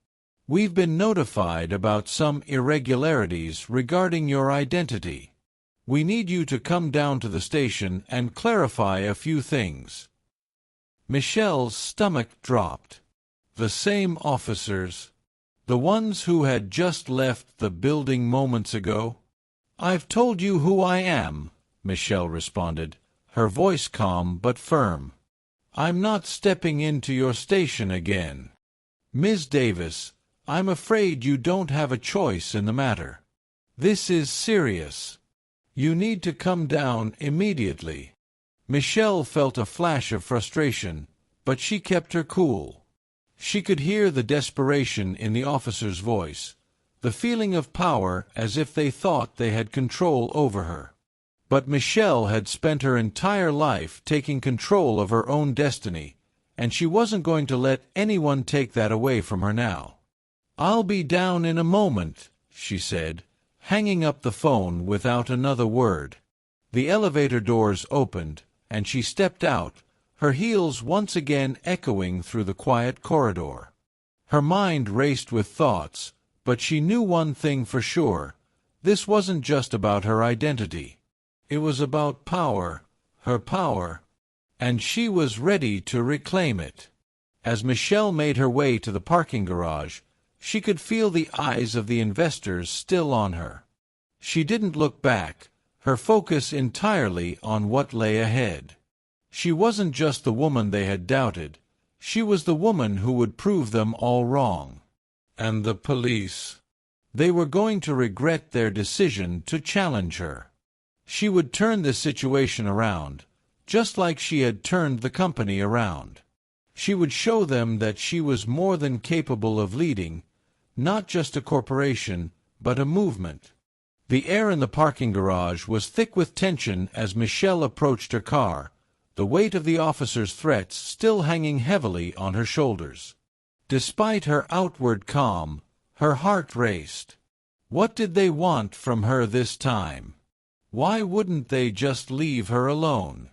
We've been notified about some irregularities regarding your identity. We need you to come down to the station and clarify a few things." Michelle's stomach dropped. The same officers? The ones who had just left the building moments ago? "I've told you who I am," Michelle responded, her voice calm but firm. "I'm not stepping into your station again. Ms. Davis, I'm afraid you don't have a choice in the matter. This is serious. You need to come down immediately." Michelle felt a flash of frustration, but she kept her cool. She could hear the desperation in the officer's voice, the feeling of power as if they thought they had control over her. But Michelle had spent her entire life taking control of her own destiny, and she wasn't going to let anyone take that away from her now. "I'll be down in a moment," she said, hanging up the phone without another word. The elevator doors opened, and she stepped out, her heels once again echoing through the quiet corridor. Her mind raced with thoughts, but she knew one thing for sure: this wasn't just about her identity. It was about power, her power, and she was ready to reclaim it. As Michelle made her way to the parking garage, she could feel the eyes of the investors still on her. She didn't look back, her focus entirely on what lay ahead. She wasn't just the woman they had doubted, she was the woman who would prove them all wrong. And the police. They were going to regret their decision to challenge her. She would turn this situation around, just like she had turned the company around. She would show them that she was more than capable of leading, not just a corporation, but a movement. The air in the parking garage was thick with tension as Michelle approached her car, the weight of the officer's threats still hanging heavily on her shoulders. Despite her outward calm, her heart raced. What did they want from her this time? Why wouldn't they just leave her alone?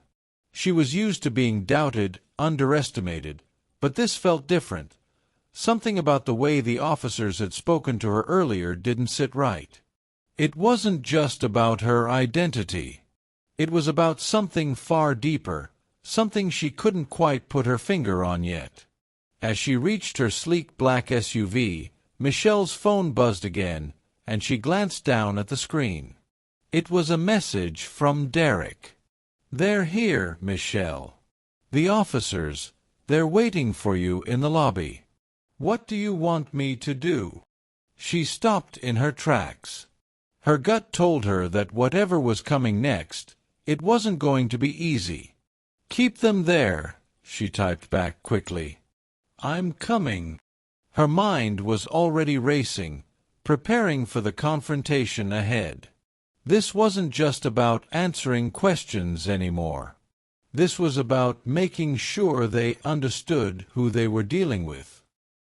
She was used to being doubted, underestimated, but this felt different. Something about the way the officers had spoken to her earlier didn't sit right. It wasn't just about her identity. It was about something far deeper, something she couldn't quite put her finger on yet. As she reached her sleek black SUV, Michelle's phone buzzed again, and she glanced down at the screen. It was a message from Derek. "They're here, Michelle. The officers, they're waiting for you in the lobby. What do you want me to do?" She stopped in her tracks. Her gut told her that whatever was coming next, it wasn't going to be easy. "Keep them there," she typed back quickly. "I'm coming." Her mind was already racing, preparing for the confrontation ahead. This wasn't just about answering questions anymore. This was about making sure they understood who they were dealing with.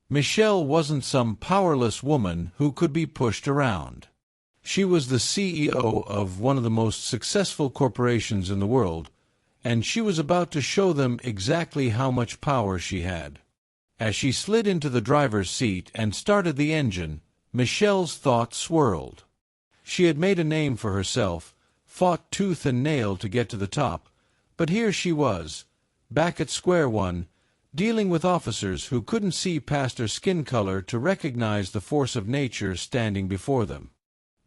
Michelle wasn't some powerless woman who could be pushed around. She was the CEO of one of the most successful corporations in the world, and she was about to show them exactly how much power she had. As she slid into the driver's seat and started the engine, Michelle's thoughts swirled. She had made a name for herself, fought tooth and nail to get to the top, but here she was, back at square one, dealing with officers who couldn't see past her skin color to recognize the force of nature standing before them.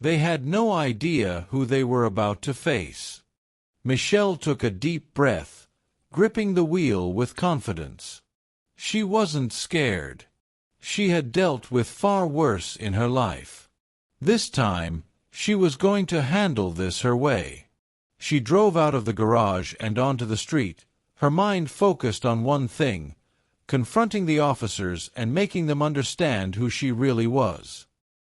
They had no idea who they were about to face. Michelle took a deep breath, gripping the wheel with confidence. She wasn't scared. She had dealt with far worse in her life. This time, she was going to handle this her way. She drove out of the garage and onto the street, her mind focused on one thing: confronting the officers and making them understand who she really was.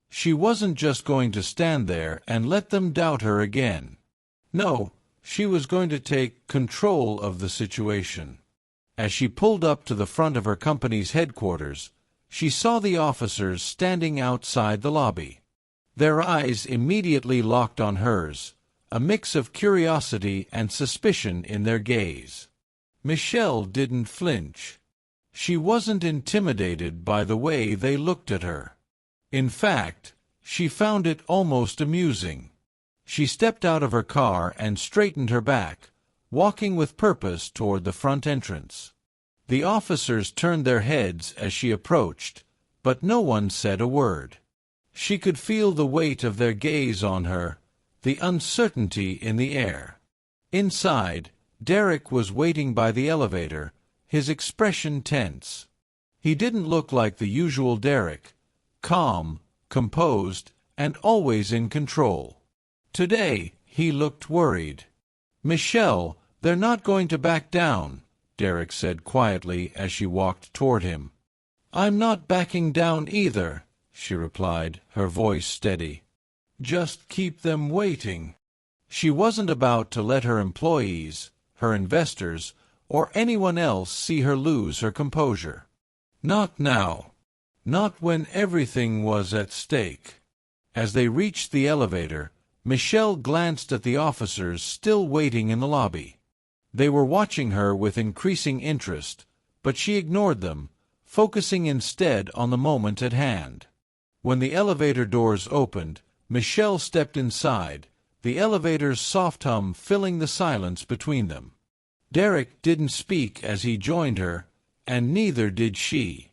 She wasn't just going to stand there and let them doubt her again. No, she was going to take control of the situation. As she pulled up to the front of her company's headquarters, she saw the officers standing outside the lobby. Their eyes immediately locked on hers, a mix of curiosity and suspicion in their gaze. Michelle didn't flinch. She wasn't intimidated by the way they looked at her. In fact, she found it almost amusing. She stepped out of her car and straightened her back, walking with purpose toward the front entrance. The officers turned their heads as she approached, but no one said a word. She could feel the weight of their gaze on her, the uncertainty in the air. Inside, Derek was waiting by the elevator, his expression tense. He didn't look like the usual Derek, calm, composed, and always in control. Today, he looked worried. "Michelle, they're not going to back down," Derek said quietly as she walked toward him. "I'm not backing down either," she replied, her voice steady. "Just keep them waiting." She wasn't about to let her employees, her investors, or anyone else see her lose her composure. Not now. Not when everything was at stake. As they reached the elevator, Michelle glanced at the officers still waiting in the lobby. They were watching her with increasing interest, but she ignored them, focusing instead on the moment at hand. When the elevator doors opened, Michelle stepped inside, the elevator's soft hum filling the silence between them. Derek didn't speak as he joined her, and neither did she.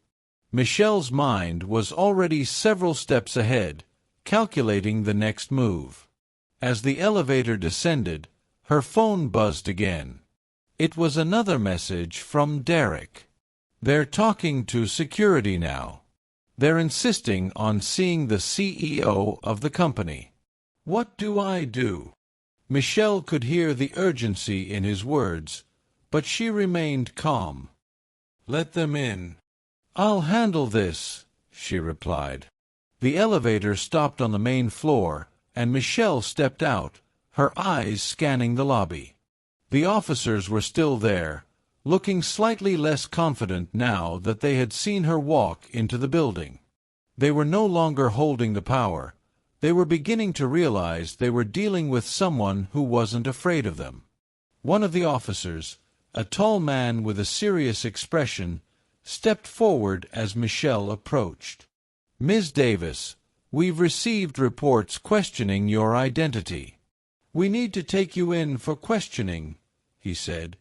Michelle's mind was already several steps ahead, calculating the next move. As the elevator descended, her phone buzzed again. It was another message from Derek. "They're talking to security now. They're insisting on seeing the CEO of the company." "What do I do?" Michelle could hear the urgency in his words, but she remained calm. "Let them in." "I'll handle this," she replied. The elevator stopped on the main floor, and Michelle stepped out, her eyes scanning the lobby. The officers were still there, looking slightly less confident now that they had seen her walk into the building. They were no longer holding the power. They were beginning to realize they were dealing with someone who wasn't afraid of them. One of the officers, a tall man with a serious expression, stepped forward as Michelle approached. "Ms. Davis, we've received reports questioning your identity. We need to take you in for questioning," he said,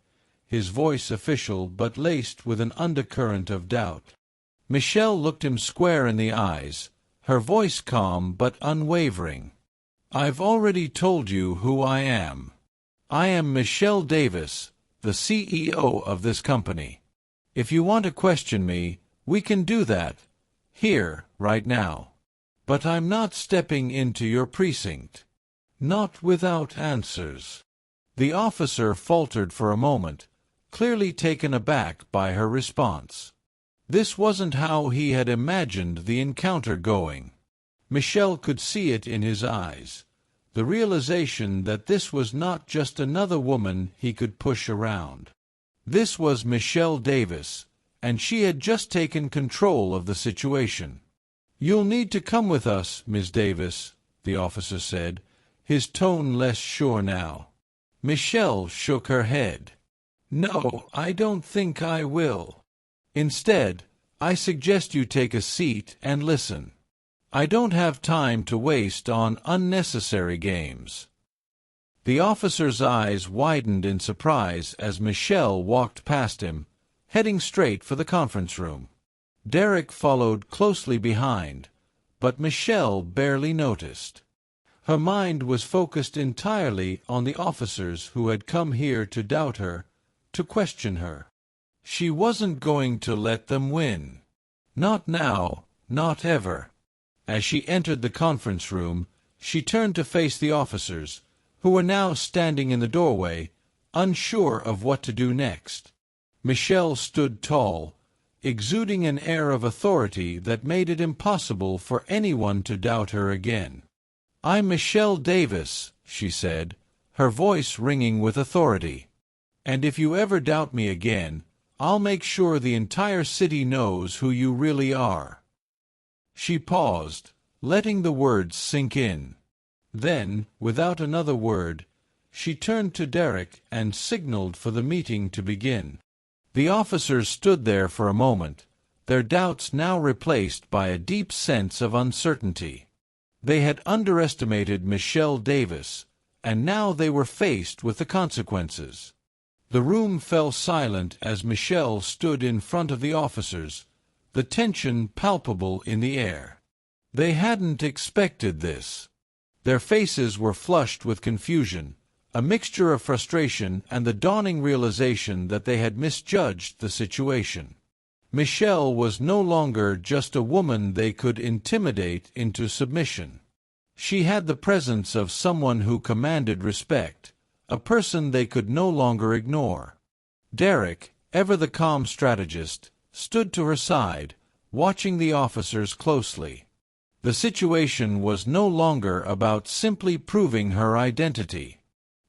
his voice official but laced with an undercurrent of doubt. Michelle looked him square in the eyes, her voice calm but unwavering. "I've already told you who I am. I am Michelle Davis, the CEO of this company. If you want to question me, we can do that, here, right now. But I'm not stepping into your precinct. Not without answers." The officer faltered for a moment, clearly taken aback by her response. This wasn't how he had imagined the encounter going. Michelle could see it in his eyes, the realization that this was not just another woman he could push around. This was Michelle Davis, and she had just taken control of the situation. "You'll need to come with us, Ms. Davis," the officer said, his tone less sure now. Michelle shook her head. "No, I don't think I will. Instead, I suggest you take a seat and listen. I don't have time to waste on unnecessary games." The officer's eyes widened in surprise as Michelle walked past him, heading straight for the conference room. Derek followed closely behind, but Michelle barely noticed. Her mind was focused entirely on the officers who had come here to doubt her, to question her. She wasn't going to let them win. Not now, not ever. As she entered the conference room, she turned to face the officers, who were now standing in the doorway, unsure of what to do next. Michelle stood tall, exuding an air of authority that made it impossible for anyone to doubt her again. "I'm Michelle Davis," she said, her voice ringing with authority. "And if you ever doubt me again, I'll make sure the entire city knows who you really are." She paused, letting the words sink in. Then, without another word, she turned to Derek and signaled for the meeting to begin. The officers stood there for a moment, their doubts now replaced by a deep sense of uncertainty. They had underestimated Michelle Davis, and now they were faced with the consequences. The room fell silent as Michelle stood in front of the officers, the tension palpable in the air. They hadn't expected this. Their faces were flushed with confusion, a mixture of frustration and the dawning realization that they had misjudged the situation. Michelle was no longer just a woman they could intimidate into submission. She had the presence of someone who commanded respect, a person they could no longer ignore. Derek, ever the calm strategist, stood to her side, watching the officers closely. The situation was no longer about simply proving her identity.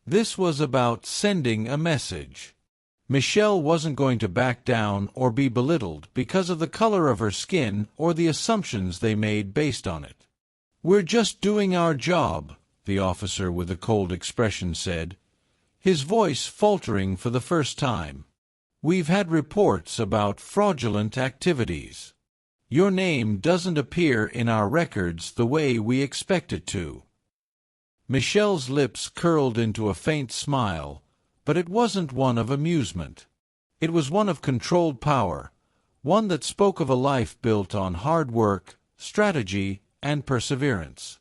This was about sending a message. Michelle wasn't going to back down or be belittled because of the color of her skin or the assumptions they made based on it. "We're just doing our job," the officer with a cold expression said, his voice faltering for the first time. "We've had reports about fraudulent activities. Your name doesn't appear in our records the way we expect it to." Michelle's lips curled into a faint smile, but it wasn't one of amusement. It was one of controlled power, one that spoke of a life built on hard work, strategy, and perseverance.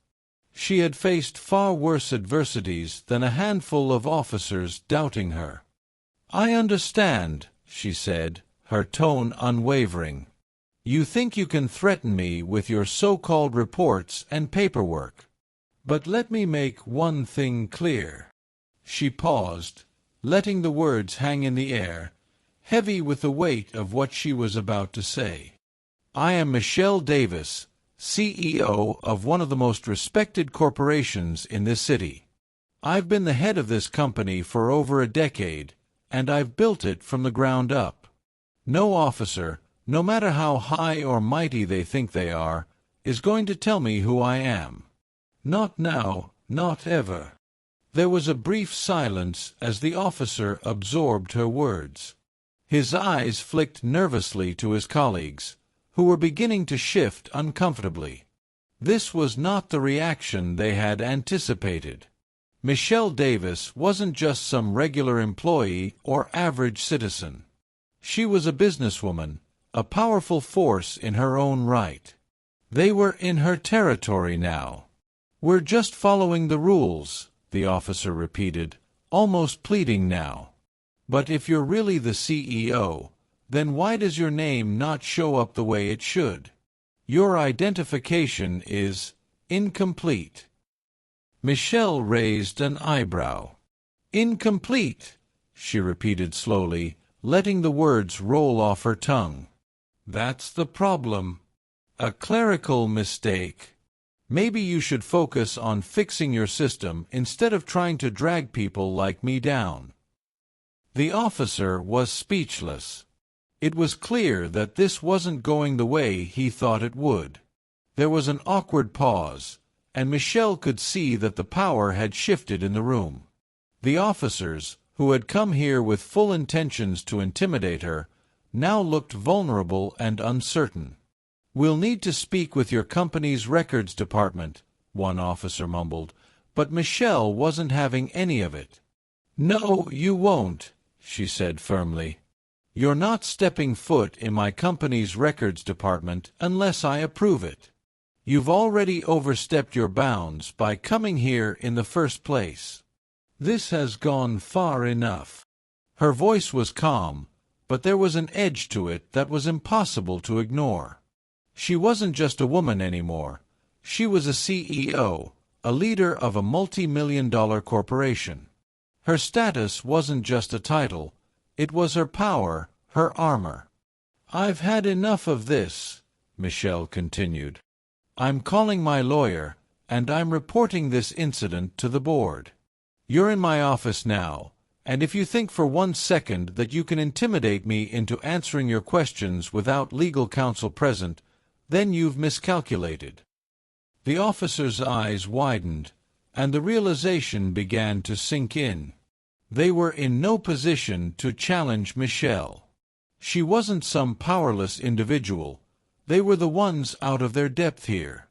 She had faced far worse adversities than a handful of officers doubting her. "I understand," she said, her tone unwavering. "You think you can threaten me with your so-called reports and paperwork. But let me make one thing clear." She paused, letting the words hang in the air, heavy with the weight of what she was about to say. "I am Michelle Davis, CEO of one of the most respected corporations in this city. I've been the head of this company for over a decade, and I've built it from the ground up. No officer, no matter how high or mighty they think they are, is going to tell me who I am. Not now, not ever." There was a brief silence as the officer absorbed her words. His eyes flicked nervously to his colleagues, who were beginning to shift uncomfortably. This was not the reaction they had anticipated. Michelle Davis wasn't just some regular employee or average citizen. She was a businesswoman, a powerful force in her own right. They were in her territory now. "We're just following the rules," the officer repeated, almost pleading now. "But if you're really the CEO, then why does your name not show up the way it should? Your identification is incomplete." Michelle raised an eyebrow. "Incomplete," she repeated slowly, letting the words roll off her tongue. "That's the problem. A clerical mistake. Maybe you should focus on fixing your system instead of trying to drag people like me down." The officer was speechless. It was clear that this wasn't going the way he thought it would. There was an awkward pause, and Michelle could see that the power had shifted in the room. The officers, who had come here with full intentions to intimidate her, now looked vulnerable and uncertain. "We'll need to speak with your company's records department," one officer mumbled, but Michelle wasn't having any of it. "No, you won't," she said firmly. "You're not stepping foot in my company's records department unless I approve it. You've already overstepped your bounds by coming here in the first place. This has gone far enough." Her voice was calm, but there was an edge to it that was impossible to ignore. She wasn't just a woman anymore. She was a CEO, a leader of a multi-million-dollar corporation. Her status wasn't just a title. It was her power, her armor. "I've had enough of this," Michelle continued. "I'm calling my lawyer, and I'm reporting this incident to the board. You're in my office now, and if you think for 1 second that you can intimidate me into answering your questions without legal counsel present, then you've miscalculated." The officer's eyes widened, and the realization began to sink in. They were in no position to challenge Michelle. She wasn't some powerless individual. They were the ones out of their depth here.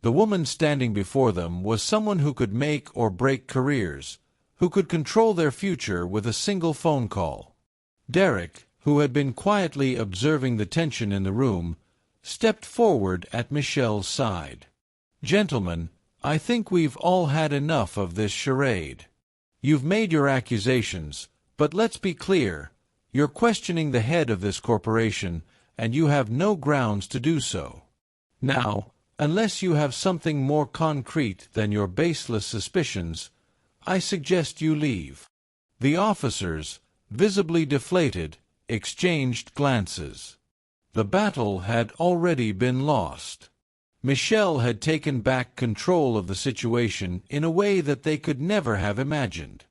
The woman standing before them was someone who could make or break careers, who could control their future with a single phone call. Derek, who had been quietly observing the tension in the room, stepped forward at Michelle's side. "Gentlemen, I think we've all had enough of this charade. You've made your accusations, but let's be clear. You're questioning the head of this corporation, and you have no grounds to do so. Now, unless you have something more concrete than your baseless suspicions, I suggest you leave." The officers, visibly deflated, exchanged glances. The battle had already been lost. Michelle had taken back control of the situation in a way that they could never have imagined.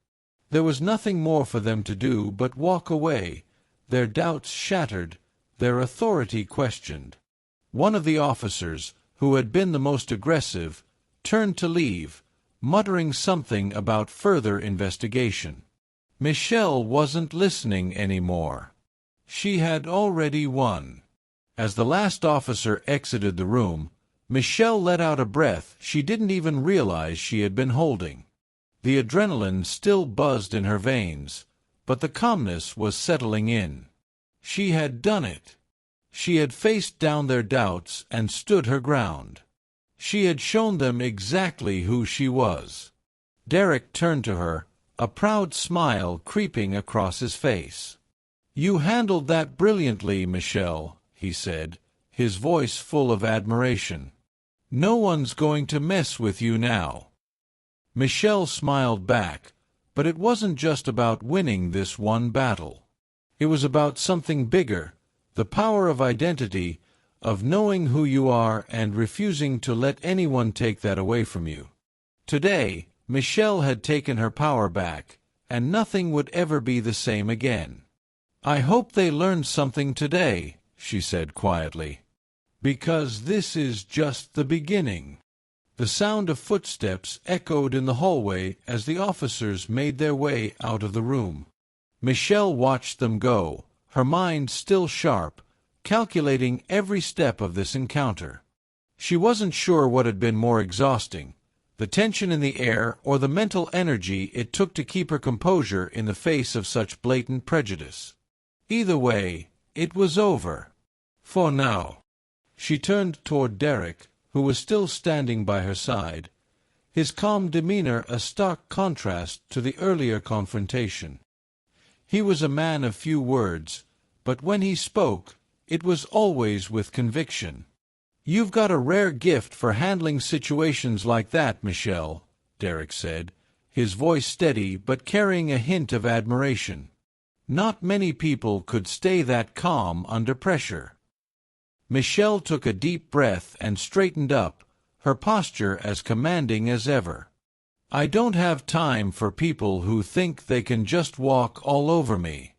There was nothing more for them to do but walk away, their doubts shattered, their authority questioned. One of the officers, who had been the most aggressive, turned to leave, muttering something about further investigation. Michelle wasn't listening anymore. She had already won. As the last officer exited the room, Michelle let out a breath she didn't even realize she had been holding. The adrenaline still buzzed in her veins, but the calmness was settling in. She had done it. She had faced down their doubts and stood her ground. She had shown them exactly who she was. Derek turned to her, a proud smile creeping across his face. "You handled that brilliantly, Michelle," he said, his voice full of admiration. "No one's going to mess with you now." Michelle smiled back, but it wasn't just about winning this one battle. It was about something bigger, the power of identity, of knowing who you are and refusing to let anyone take that away from you. Today, Michelle had taken her power back, and nothing would ever be the same again. "I hope they learned something today," she said quietly. "Because this is just the beginning." The sound of footsteps echoed in the hallway as the officers made their way out of the room. Michelle watched them go, her mind still sharp, calculating every step of this encounter. She wasn't sure what had been more exhausting, the tension in the air or the mental energy it took to keep her composure in the face of such blatant prejudice. Either way, it was over. For now. She turned toward Derek, who was still standing by her side, his calm demeanor a stark contrast to the earlier confrontation. He was a man of few words, but when he spoke, it was always with conviction. "You've got a rare gift for handling situations like that, Michelle," Derek said, his voice steady but carrying a hint of admiration. "Not many people could stay that calm under pressure." Michelle took a deep breath and straightened up, her posture as commanding as ever. "I don't have time for people who think they can just walk all over me.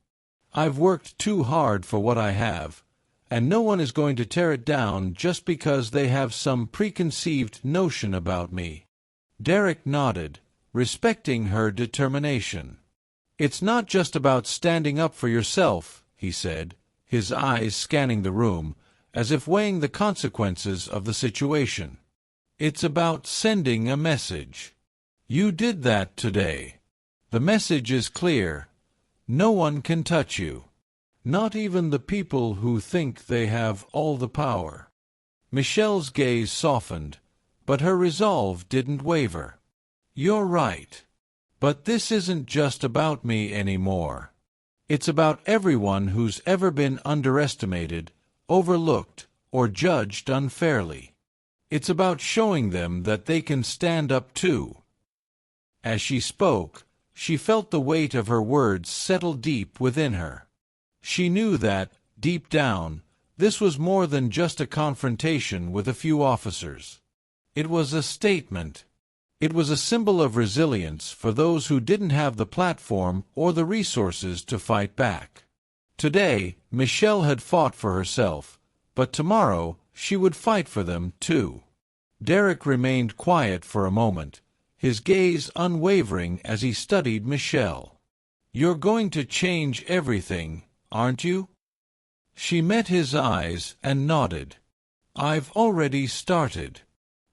I've worked too hard for what I have, and no one is going to tear it down just because they have some preconceived notion about me." Derek nodded, respecting her determination. "It's not just about standing up for yourself," he said, his eyes scanning the room, as if weighing the consequences of the situation. "It's about sending a message. You did that today. The message is clear. No one can touch you. Not even the people who think they have all the power." Michelle's gaze softened, but her resolve didn't waver. "You're right. But this isn't just about me anymore. It's about everyone who's ever been underestimated, overlooked, or judged unfairly. It's about showing them that they can stand up too." As she spoke, she felt the weight of her words settle deep within her. She knew that, deep down, this was more than just a confrontation with a few officers. It was a statement. It was a symbol of resilience for those who didn't have the platform or the resources to fight back. Today, Michelle had fought for herself, but tomorrow she would fight for them too. Derek remained quiet for a moment, his gaze unwavering as he studied Michelle. "You're going to change everything, aren't you?" She met his eyes and nodded. "I've already started."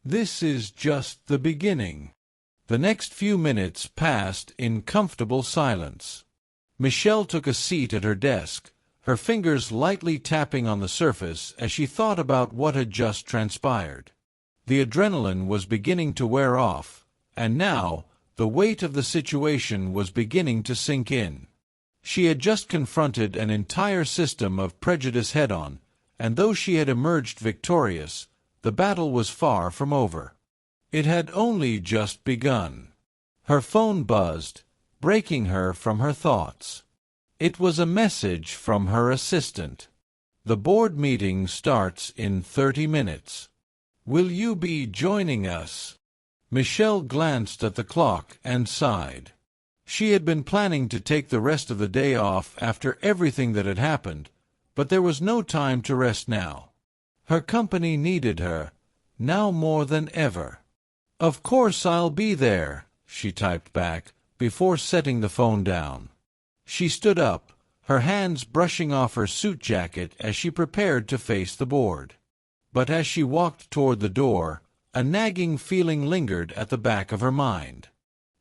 This is just the beginning." The next few minutes passed in comfortable silence. Michelle took a seat at her desk, her fingers lightly tapping on the surface as she thought about what had just transpired. The adrenaline was beginning to wear off, and now the weight of the situation was beginning to sink in. She had just confronted an entire system of prejudice head-on, and though she had emerged victorious, the battle was far from over. It had only just begun. Her phone buzzed, breaking her from her thoughts. It was a message from her assistant. "The board meeting starts in 30 minutes. Will you be joining us?" Michelle glanced at the clock and sighed. She had been planning to take the rest of the day off after everything that had happened, but there was no time to rest now. Her company needed her, now more than ever. "Of course I'll be there," she typed back, before setting the phone down. She stood up, her hands brushing off her suit jacket as she prepared to face the board. But as she walked toward the door, a nagging feeling lingered at the back of her mind.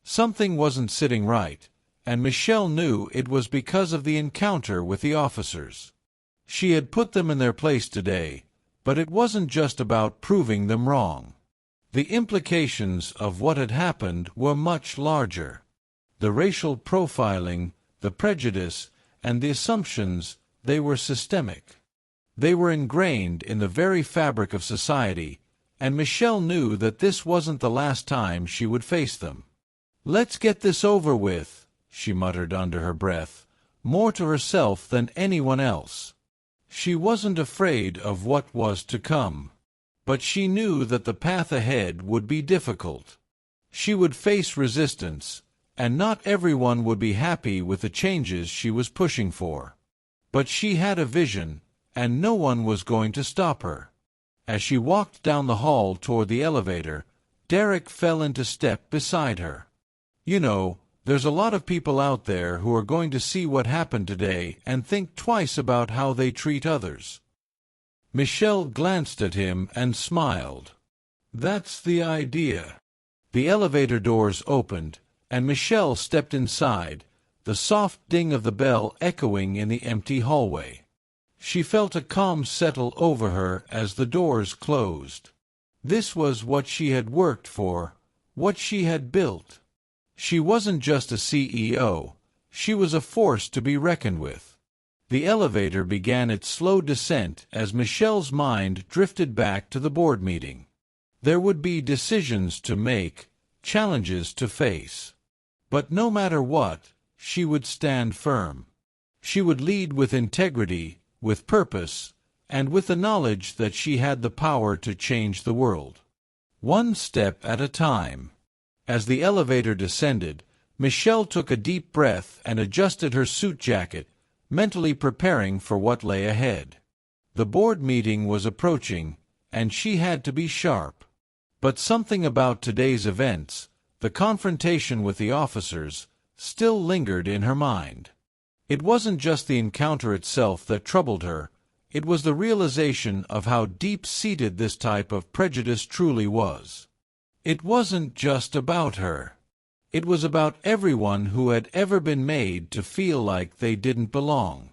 Something wasn't sitting right, and Michelle knew it was because of the encounter with the officers. She had put them in their place today, but it wasn't just about proving them wrong. The implications of what had happened were much larger. The racial profiling, the prejudice, and the assumptions, they were systemic. They were ingrained in the very fabric of society, and Michelle knew that this wasn't the last time she would face them. "Let's get this over with," she muttered under her breath, more to herself than anyone else. She wasn't afraid of what was to come, but she knew that the path ahead would be difficult. She would face resistance, and not everyone would be happy with the changes she was pushing for. But she had a vision, and no one was going to stop her. As she walked down the hall toward the elevator, Derek fell into step beside her. "You know, there's a lot of people out there who are going to see what happened today and think twice about how they treat others." Michelle glanced at him and smiled. "That's the idea." The elevator doors opened, and Michelle stepped inside, the soft ding of the bell echoing in the empty hallway. She felt a calm settle over her as the doors closed. This was what she had worked for, what she had built. She wasn't just a CEO, she was a force to be reckoned with. The elevator began its slow descent as Michelle's mind drifted back to the board meeting. There would be decisions to make, challenges to face. But no matter what, she would stand firm. She would lead with integrity, with purpose, and with the knowledge that she had the power to change the world. One step at a time. As the elevator descended, Michelle took a deep breath and adjusted her suit jacket, mentally preparing for what lay ahead. The board meeting was approaching, and she had to be sharp. But something about today's events, the confrontation with the officers, still lingered in her mind. It wasn't just the encounter itself that troubled her, it was the realization of how deep-seated this type of prejudice truly was. It wasn't just about her. It was about everyone who had ever been made to feel like they didn't belong.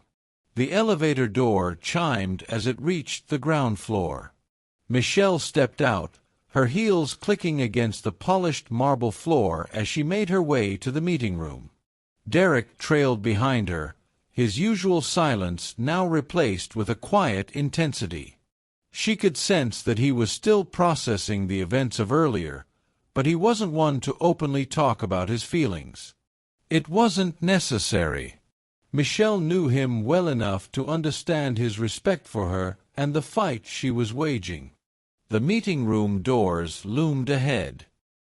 The elevator door chimed as it reached the ground floor. Michelle stepped out, her heels clicking against the polished marble floor as she made her way to the meeting room. Derek trailed behind her, his usual silence now replaced with a quiet intensity. She could sense that he was still processing the events of earlier, but he wasn't one to openly talk about his feelings. It wasn't necessary. Michelle knew him well enough to understand his respect for her and the fight she was waging. The meeting room doors loomed ahead.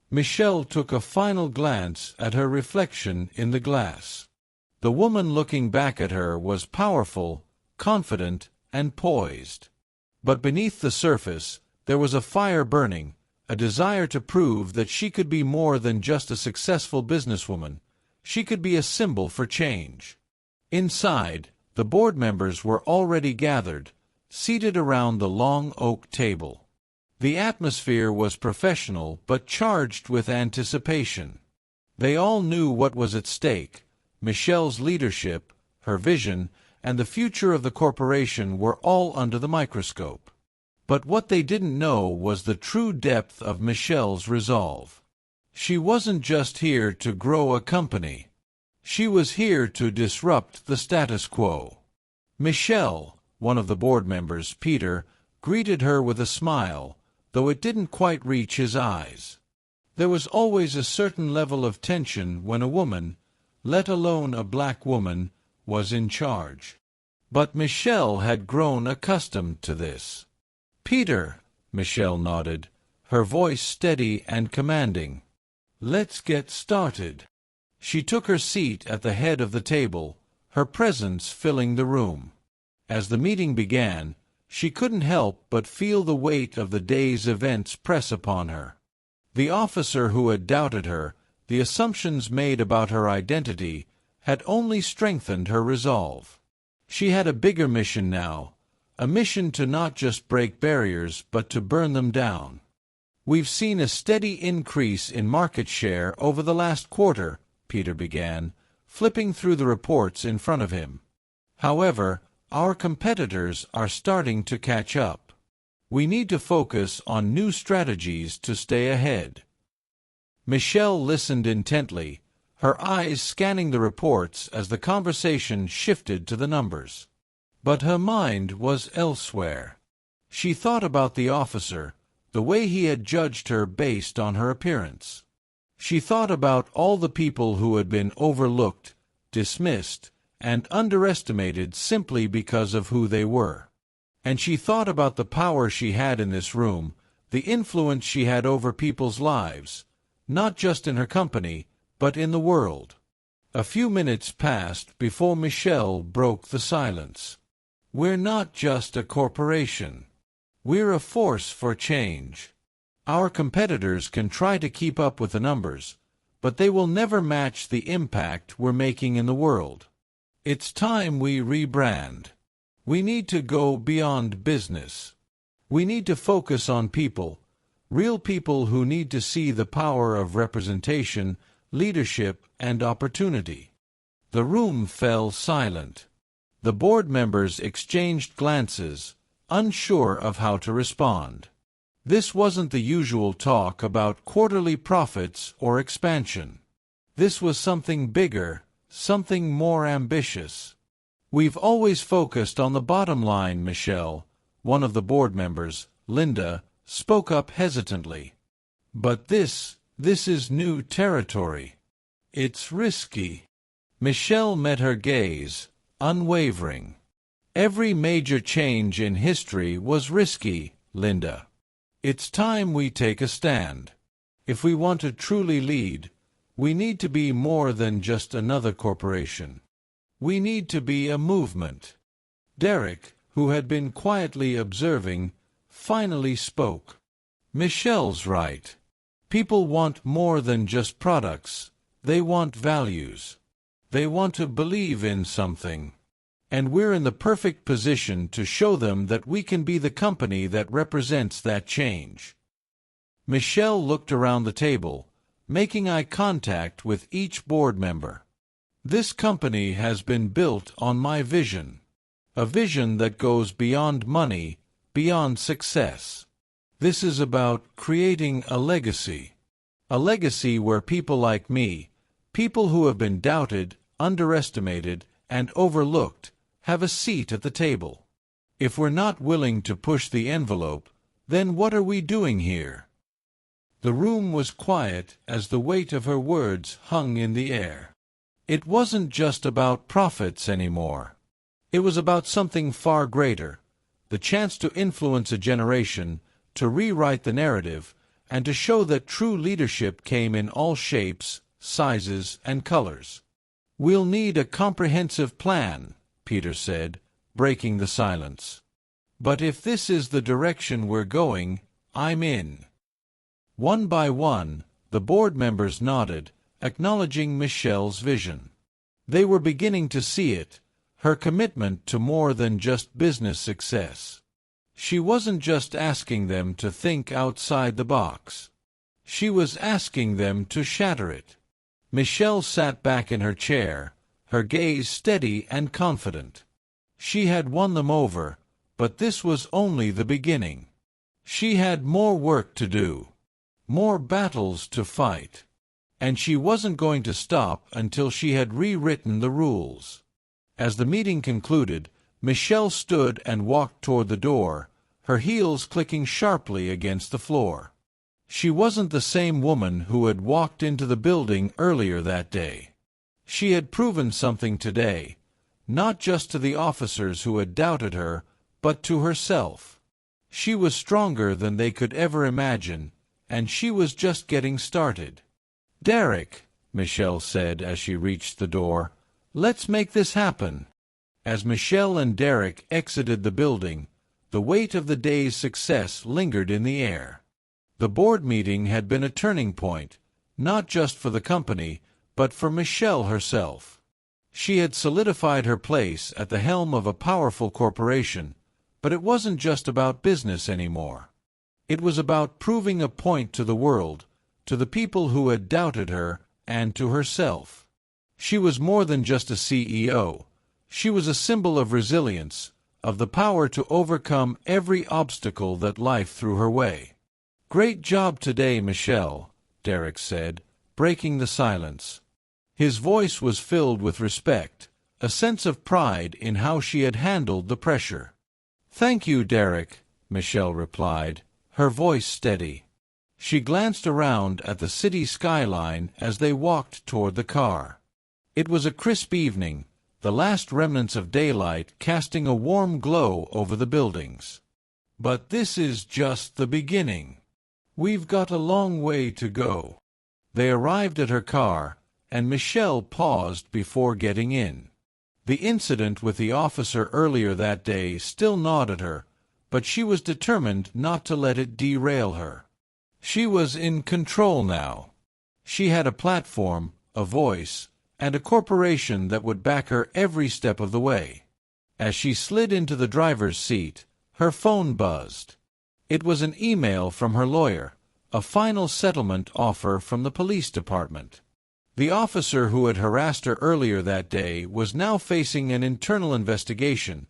Michelle took a final glance at her reflection in the glass. The woman looking back at her was powerful, confident, and poised. But beneath the surface, there was a fire burning, a desire to prove that she could be more than just a successful businesswoman. She could be a symbol for change. Inside, the board members were already gathered, seated around the long oak table. The atmosphere was professional but charged with anticipation. They all knew what was at stake. Michelle's leadership, her vision, and the future of the corporation were all under the microscope. But what they didn't know was the true depth of Michelle's resolve. She wasn't just here to grow a company. She was here to disrupt the status quo. Michelle, one of the board members, Peter, greeted her with a smile, though it didn't quite reach his eyes. There was always a certain level of tension when a woman, let alone a black woman, was in charge. But Michelle had grown accustomed to this. "Peter," Michelle nodded, her voice steady and commanding. "Let's get started." She took her seat at the head of the table, her presence filling the room. As the meeting began, she couldn't help but feel the weight of the day's events press upon her. The officer who had doubted her, the assumptions made about her identity, had only strengthened her resolve. She had a bigger mission now, a mission to not just break barriers but to burn them down. "We've seen a steady increase in market share over the last quarter," Peter began, flipping through the reports in front of him. "However, our competitors are starting to catch up. We need to focus on new strategies to stay ahead." Michelle listened intently, her eyes scanning the reports as the conversation shifted to the numbers. But her mind was elsewhere. She thought about the officer, the way he had judged her based on her appearance. She thought about all the people who had been overlooked, dismissed, and underestimated simply because of who they were. And she thought about the power she had in this room, the influence she had over people's lives, not just in her company, but in the world. A few minutes passed before Michelle broke the silence. "We're not just a corporation. We're a force for change. Our competitors can try to keep up with the numbers, but they will never match the impact we're making in the world. It's time we rebrand. We need to go beyond business. We need to focus on people, real people who need to see the power of representation, leadership, and opportunity." The room fell silent. The board members exchanged glances, unsure of how to respond. This wasn't the usual talk about quarterly profits or expansion. This was something bigger, something more ambitious. "We've always focused on the bottom line," Michelle, one of the board members, Linda, spoke up hesitantly. "But this is new territory. It's risky." Michelle met her gaze, unwavering. "Every major change in history was risky, Linda. It's time we take a stand. If we want to truly lead, we need to be more than just another corporation. We need to be a movement." Derek, who had been quietly observing, finally spoke. "Michelle's right. People want more than just products. They want values. They want to believe in something. And we're in the perfect position to show them that we can be the company that represents that change." Michelle looked around the table, making eye contact with each board member. "This company has been built on my vision. A vision that goes beyond money, beyond success. This is about creating a legacy. A legacy where people like me, people who have been doubted, underestimated, and overlooked, have a seat at the table. If we're not willing to push the envelope, then what are we doing here?" The room was quiet as the weight of her words hung in the air. It wasn't just about profits anymore. It was about something far greater, the chance to influence a generation, to rewrite the narrative, and to show that true leadership came in all shapes, sizes, and colors. "We'll need a comprehensive plan," Peter said, breaking the silence. "But if this is the direction we're going, I'm in." One by one, the board members nodded, acknowledging Michelle's vision. They were beginning to see it, her commitment to more than just business success. She wasn't just asking them to think outside the box. She was asking them to shatter it. Michelle sat back in her chair, her gaze steady and confident. She had won them over, but this was only the beginning. She had more work to do, more battles to fight, and she wasn't going to stop until she had rewritten the rules. As the meeting concluded, Michelle stood and walked toward the door, her heels clicking sharply against the floor. She wasn't the same woman who had walked into the building earlier that day. She had proven something today, not just to the officers who had doubted her, but to herself. She was stronger than they could ever imagine, and she was just getting started. "Derek," Michelle said as she reached the door, "let's make this happen." As Michelle and Derek exited the building, the weight of the day's success lingered in the air. The board meeting had been a turning point, not just for the company, but for Michelle herself. She had solidified her place at the helm of a powerful corporation, but it wasn't just about business anymore. It was about proving a point to the world, to the people who had doubted her, and to herself. She was more than just a CEO. She was a symbol of resilience, of the power to overcome every obstacle that life threw her way. "Great job today, Michelle," Derek said, breaking the silence. His voice was filled with respect, a sense of pride in how she had handled the pressure. "Thank you, Derek," Michelle replied, her voice steady. She glanced around at the city skyline as they walked toward the car. It was a crisp evening, the last remnants of daylight casting a warm glow over the buildings. "But this is just the beginning. We've got a long way to go." They arrived at her car, and Michelle paused before getting in. The incident with the officer earlier that day still gnawed at her, but she was determined not to let it derail her. She was in control now. She had a platform, a voice, and a corporation that would back her every step of the way. As she slid into the driver's seat, her phone buzzed. It was an email from her lawyer, a final settlement offer from the police department. The officer who had harassed her earlier that day was now facing an internal investigation,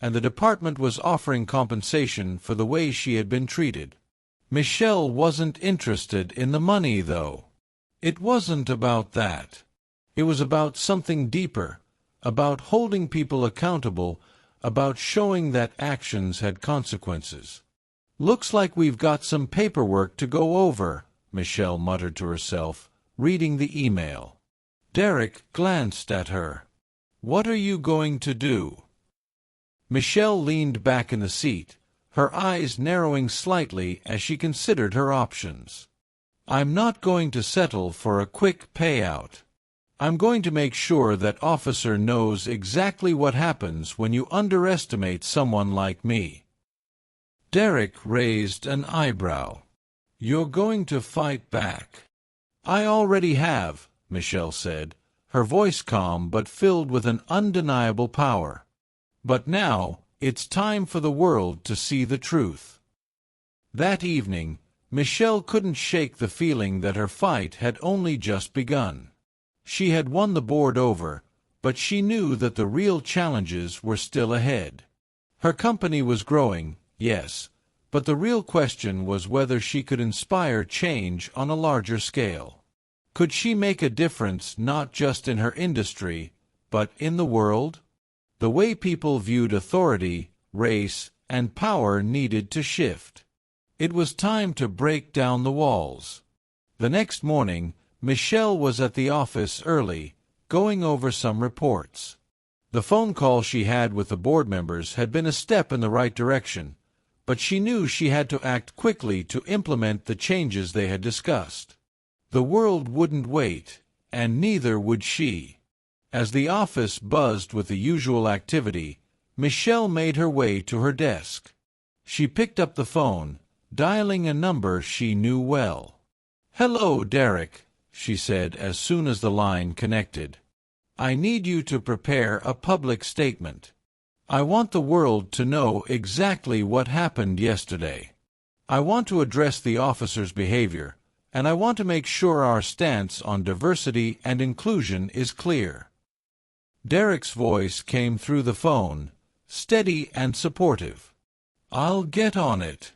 and the department was offering compensation for the way she had been treated. Michelle wasn't interested in the money, though. It wasn't about that. It was about something deeper, about holding people accountable, about showing that actions had consequences. "Looks like we've got some paperwork to go over," Michelle muttered to herself, reading the email. Derek glanced at her. "What are you going to do?" Michelle leaned back in the seat, her eyes narrowing slightly as she considered her options. "I'm not going to settle for a quick payout. I'm going to make sure that officer knows exactly what happens when you underestimate someone like me." Derek raised an eyebrow. "You're going to fight back?" "I already have," Michelle said, her voice calm but filled with an undeniable power. "But now, it's time for the world to see the truth." That evening, Michelle couldn't shake the feeling that her fight had only just begun. She had won the board over, but she knew that the real challenges were still ahead. Her company was growing, yes, but the real question was whether she could inspire change on a larger scale. Could she make a difference not just in her industry, but in the world? The way people viewed authority, race, and power needed to shift. It was time to break down the walls. The next morning, Michelle was at the office early, going over some reports. The phone call she had with the board members had been a step in the right direction, but she knew she had to act quickly to implement the changes they had discussed. The world wouldn't wait, and neither would she. As the office buzzed with the usual activity, Michelle made her way to her desk. She picked up the phone, dialing a number she knew well. "Hello, Derek," she said as soon as the line connected. "I need you to prepare a public statement. I want the world to know exactly what happened yesterday. I want to address the officer's behavior, and I want to make sure our stance on diversity and inclusion is clear." Derek's voice came through the phone, steady and supportive. "I'll get on it.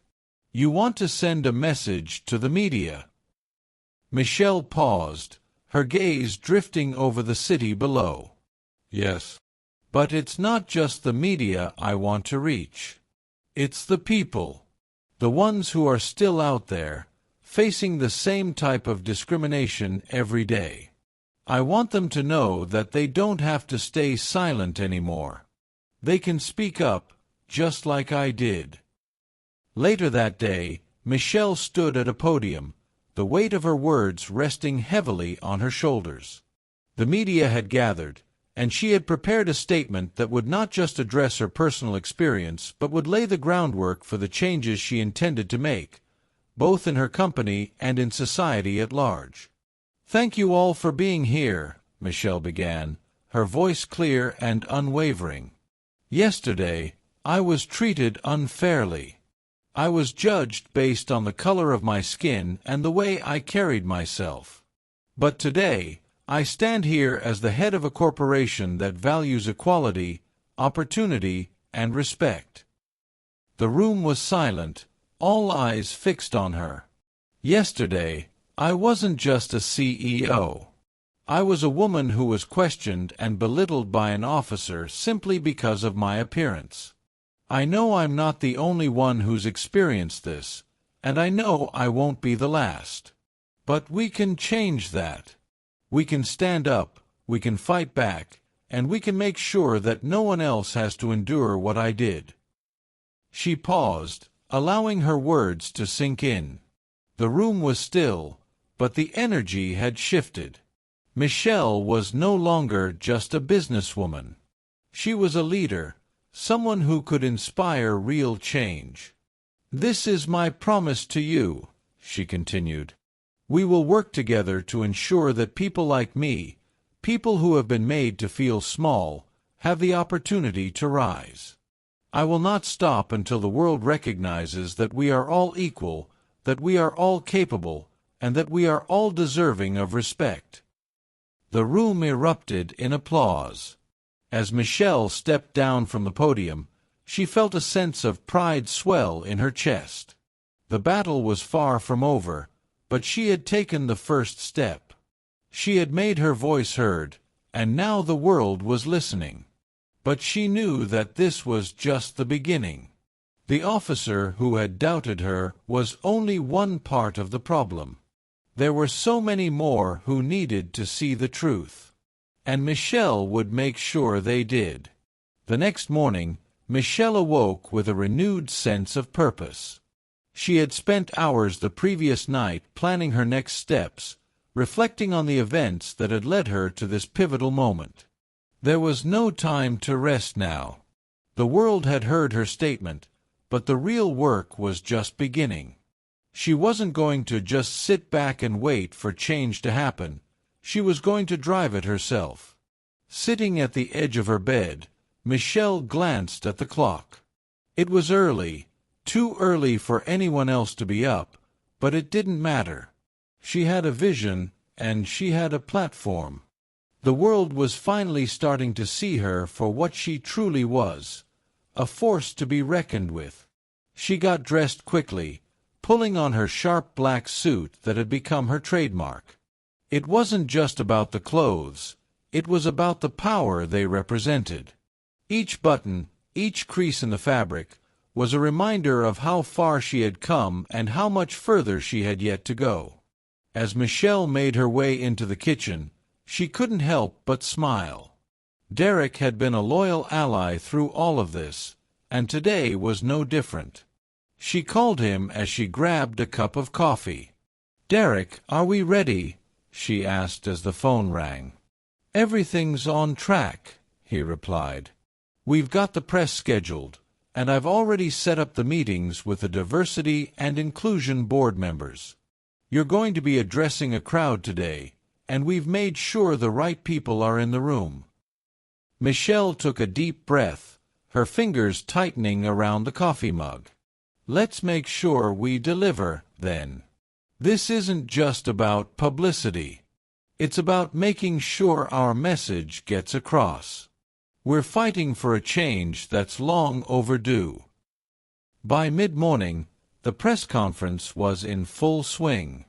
You want to send a message to the media?" Michelle paused, her gaze drifting over the city below. "Yes. But it's not just the media I want to reach. It's the people. The ones who are still out there, facing the same type of discrimination every day. I want them to know that they don't have to stay silent anymore. They can speak up, just like I did." Later that day, Michelle stood at a podium, the weight of her words resting heavily on her shoulders. The media had gathered, and she had prepared a statement that would not just address her personal experience but would lay the groundwork for the changes she intended to make, both in her company and in society at large. "Thank you all for being here," Michelle began, her voice clear and unwavering. "Yesterday, I was treated unfairly. I was judged based on the color of my skin and the way I carried myself. But today, I stand here as the head of a corporation that values equality, opportunity, and respect." The room was silent, all eyes fixed on her. "Yesterday, I wasn't just a CEO. I was a woman who was questioned and belittled by an officer simply because of my appearance. I know I'm not the only one who's experienced this, and I know I won't be the last. But we can change that. We can stand up, we can fight back, and we can make sure that no one else has to endure what I did." She paused, allowing her words to sink in. The room was still, but the energy had shifted. Michelle was no longer just a businesswoman. She was a leader, someone who could inspire real change. "This is my promise to you," she continued. "We will work together to ensure that people like me, people who have been made to feel small, have the opportunity to rise. I will not stop until the world recognizes that we are all equal, that we are all capable, and that we are all deserving of respect." The room erupted in applause. As Michelle stepped down from the podium, she felt a sense of pride swell in her chest. The battle was far from over, but she had taken the first step. She had made her voice heard, and now the world was listening. But she knew that this was just the beginning. The officer who had doubted her was only one part of the problem. There were so many more who needed to see the truth. And Michelle would make sure they did. The next morning, Michelle awoke with a renewed sense of purpose. She had spent hours the previous night planning her next steps, reflecting on the events that had led her to this pivotal moment. There was no time to rest now. The world had heard her statement, but the real work was just beginning. She wasn't going to just sit back and wait for change to happen. She was going to drive it herself. Sitting at the edge of her bed, Michelle glanced at the clock. It was early, too early for anyone else to be up, but it didn't matter. She had a vision, and she had a platform. The world was finally starting to see her for what she truly was, a force to be reckoned with. She got dressed quickly, pulling on her sharp black suit that had become her trademark. It wasn't just about the clothes, it was about the power they represented. Each button, each crease in the fabric, was a reminder of how far she had come and how much further she had yet to go. As Michelle made her way into the kitchen, she couldn't help but smile. Derek had been a loyal ally through all of this, and today was no different. She called him as she grabbed a cup of coffee. "Derek, are we ready?" she asked as the phone rang. "Everything's on track," he replied. "We've got the press scheduled, and I've already set up the meetings with the Diversity and Inclusion Board members. You're going to be addressing a crowd today, and we've made sure the right people are in the room." Michelle took a deep breath, her fingers tightening around the coffee mug. "Let's make sure we deliver, then. This isn't just about publicity. It's about making sure our message gets across. We're fighting for a change that's long overdue." By mid-morning, the press conference was in full swing.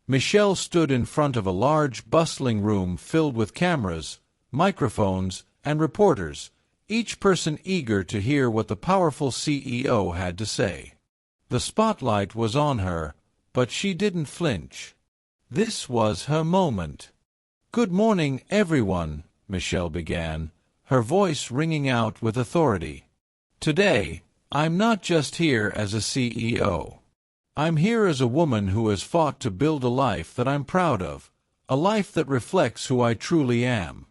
Michelle stood in front of a large, bustling room filled with cameras, microphones, and reporters, each person eager to hear what the powerful CEO had to say. The spotlight was on her, but she didn't flinch. This was her moment. "Good morning, everyone," Michelle began, her voice ringing out with authority. "Today, I'm not just here as a CEO. I'm here as a woman who has fought to build a life that I'm proud of, a life that reflects who I truly am.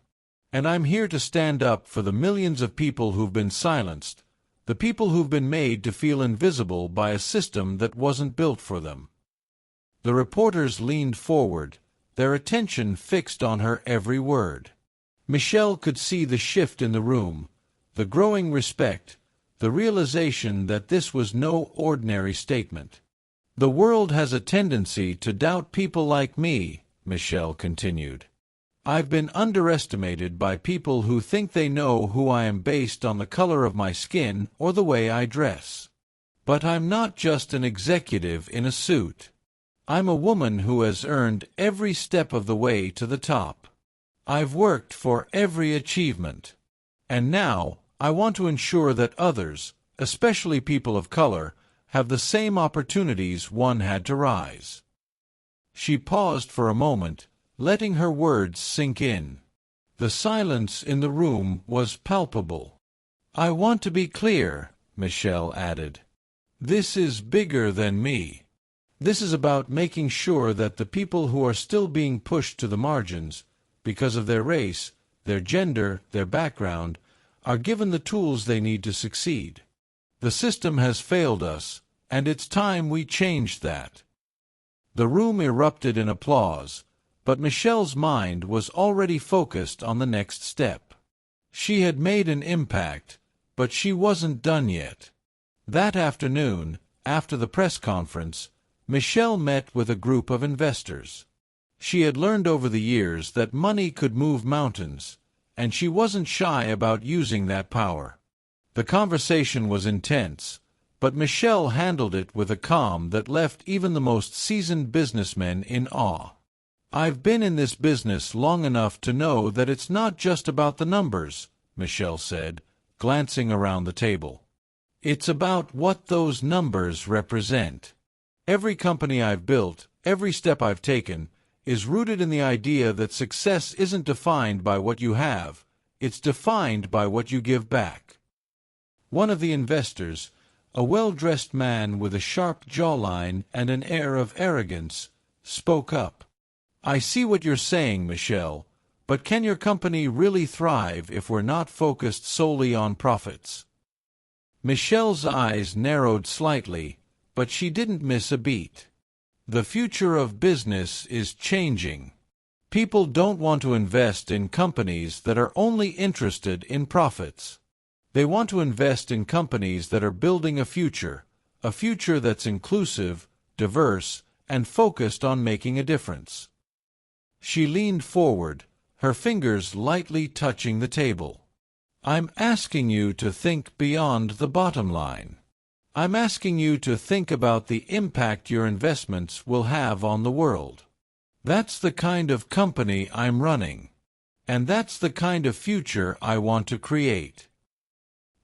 And I'm here to stand up for the millions of people who've been silenced, the people who've been made to feel invisible by a system that wasn't built for them." The reporters leaned forward, their attention fixed on her every word. Michelle could see the shift in the room, the growing respect, the realization that this was no ordinary statement. "The world has a tendency to doubt people like me," Michelle continued. "I've been underestimated by people who think they know who I am based on the color of my skin or the way I dress. But I'm not just an executive in a suit. I'm a woman who has earned every step of the way to the top. I've worked for every achievement. And now, I want to ensure that others, especially people of color, have the same opportunities one had to rise." She paused for a moment, letting her words sink in. The silence in the room was palpable. "I want to be clear," Michelle added. "This is bigger than me. This is about making sure that the people who are still being pushed to the margins, because of their race, their gender, their background, are given the tools they need to succeed. The system has failed us, and it's time we changed that." The room erupted in applause, but Michelle's mind was already focused on the next step. She had made an impact, but she wasn't done yet. That afternoon, after the press conference, Michelle met with a group of investors. She had learned over the years that money could move mountains, and she wasn't shy about using that power. The conversation was intense, but Michelle handled it with a calm that left even the most seasoned businessmen in awe. "I've been in this business long enough to know that it's not just about the numbers," Michelle said, glancing around the table. "It's about what those numbers represent. Every company I've built, every step I've taken, is rooted in the idea that success isn't defined by what you have, it's defined by what you give back." One of the investors, a well-dressed man with a sharp jawline and an air of arrogance, spoke up. "I see what you're saying, Michelle, but can your company really thrive if we're not focused solely on profits?" Michelle's eyes narrowed slightly, but she didn't miss a beat. "The future of business is changing. People don't want to invest in companies that are only interested in profits. They want to invest in companies that are building a future that's inclusive, diverse, and focused on making a difference." She leaned forward, her fingers lightly touching the table. "I'm asking you to think beyond the bottom line. I'm asking you to think about the impact your investments will have on the world. That's the kind of company I'm running. And that's the kind of future I want to create."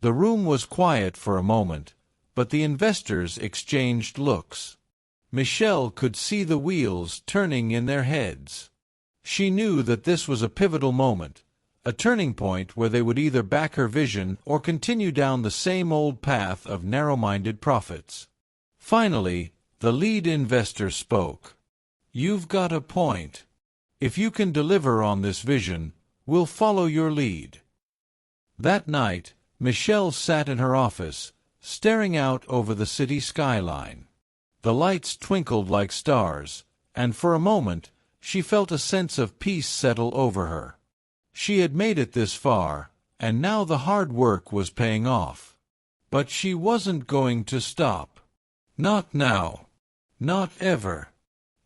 The room was quiet for a moment, but the investors exchanged looks. Michelle could see the wheels turning in their heads. She knew that this was a pivotal moment, a turning point where they would either back her vision or continue down the same old path of narrow-minded profits. Finally, the lead investor spoke. "You've got a point. If you can deliver on this vision, we'll follow your lead." That night, Michelle sat in her office, staring out over the city skyline. The lights twinkled like stars, and for a moment, she felt a sense of peace settle over her. She had made it this far, and now the hard work was paying off. But she wasn't going to stop. Not now. Not ever.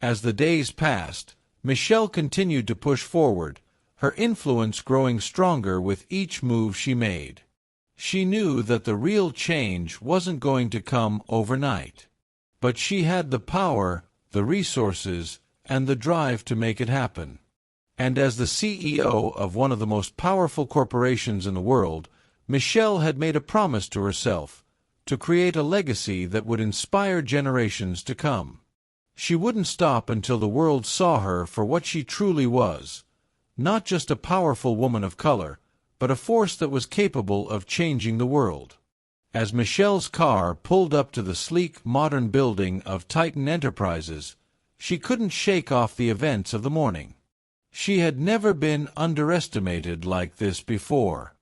As the days passed, Michelle continued to push forward, her influence growing stronger with each move she made. She knew that the real change wasn't going to come overnight. But she had the power, the resources, and the drive to make it happen. And as the CEO of one of the most powerful corporations in the world, Michelle had made a promise to herself, to create a legacy that would inspire generations to come. She wouldn't stop until the world saw her for what she truly was, not just a powerful woman of color, but a force that was capable of changing the world. As Michelle's car pulled up to the sleek, modern building of Titan Enterprises, she couldn't shake off the events of the morning. She had never been underestimated like this before.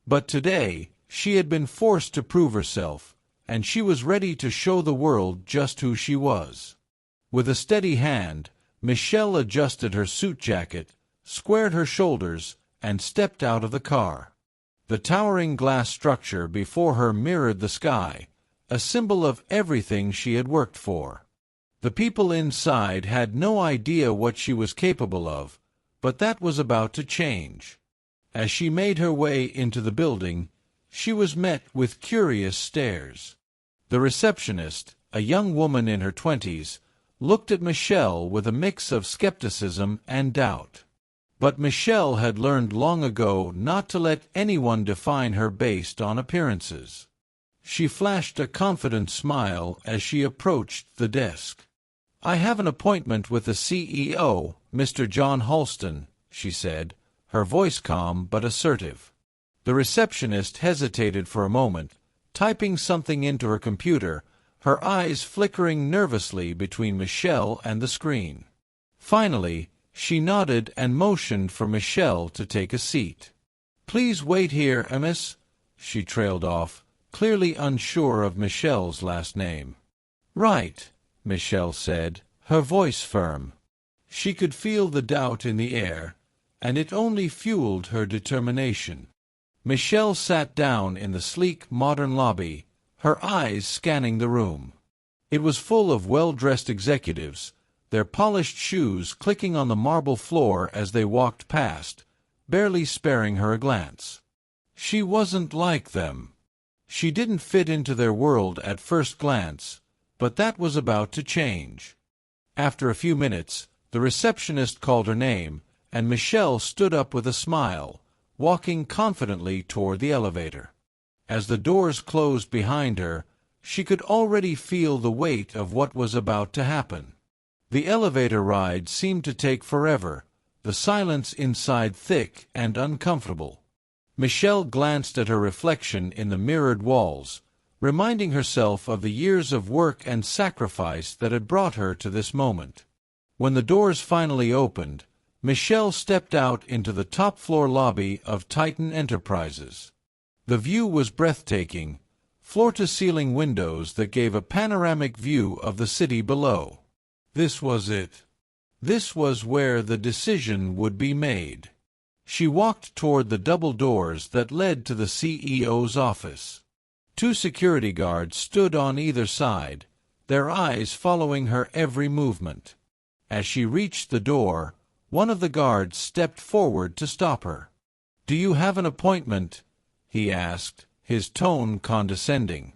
But today, she had been forced to prove herself, and she was ready to show the world just who she was. With a steady hand, Michelle adjusted her suit jacket, squared her shoulders, and stepped out of the car. The towering glass structure before her mirrored the sky, a symbol of everything she had worked for. The people inside had no idea what she was capable of, but that was about to change. As she made her way into the building, she was met with curious stares. The receptionist, a young woman in her 20s, looked at Michelle with a mix of skepticism and doubt. But Michelle had learned long ago not to let anyone define her based on appearances. She flashed a confident smile as she approached the desk. "I have an appointment with the CEO, Mr. John Halston," she said, her voice calm but assertive. The receptionist hesitated for a moment, typing something into her computer, her eyes flickering nervously between Michelle and the screen. Finally, she nodded and motioned for Michelle to take a seat. "Please wait here, miss," she trailed off, clearly unsure of Michelle's last name. "Right," Michelle said, her voice firm. She could feel the doubt in the air, and it only fueled her determination. Michelle sat down in the sleek, modern lobby, her eyes scanning the room. It was full of well-dressed executives, their polished shoes clicking on the marble floor as they walked past, barely sparing her a glance. She wasn't like them. She didn't fit into their world at first glance, but that was about to change. After a few minutes, the receptionist called her name, and Michelle stood up with a smile, walking confidently toward the elevator. As the doors closed behind her, she could already feel the weight of what was about to happen. The elevator ride seemed to take forever, the silence inside thick and uncomfortable. Michelle glanced at her reflection in the mirrored walls, reminding herself of the years of work and sacrifice that had brought her to this moment. When the doors finally opened, Michelle stepped out into the top-floor lobby of Titan Enterprises. The view was breathtaking, floor-to-ceiling windows that gave a panoramic view of the city below. This was it. This was where the decision would be made. She walked toward the double doors that led to the CEO's office. 2 security guards stood on either side, their eyes following her every movement. As she reached the door, one of the guards stepped forward to stop her. "Do you have an appointment?" he asked, his tone condescending.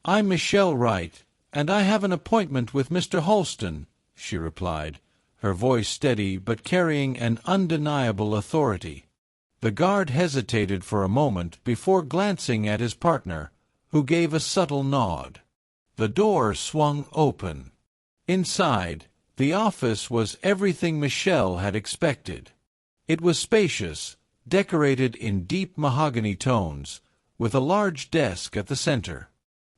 "I'm Michelle Wright, and I have an appointment with Mr. Halston," she replied, her voice steady but carrying an undeniable authority. The guard hesitated for a moment before glancing at his partner, who gave a subtle nod. The door swung open. Inside, the office was everything Michelle had expected. It was spacious, decorated in deep mahogany tones, with a large desk at the center.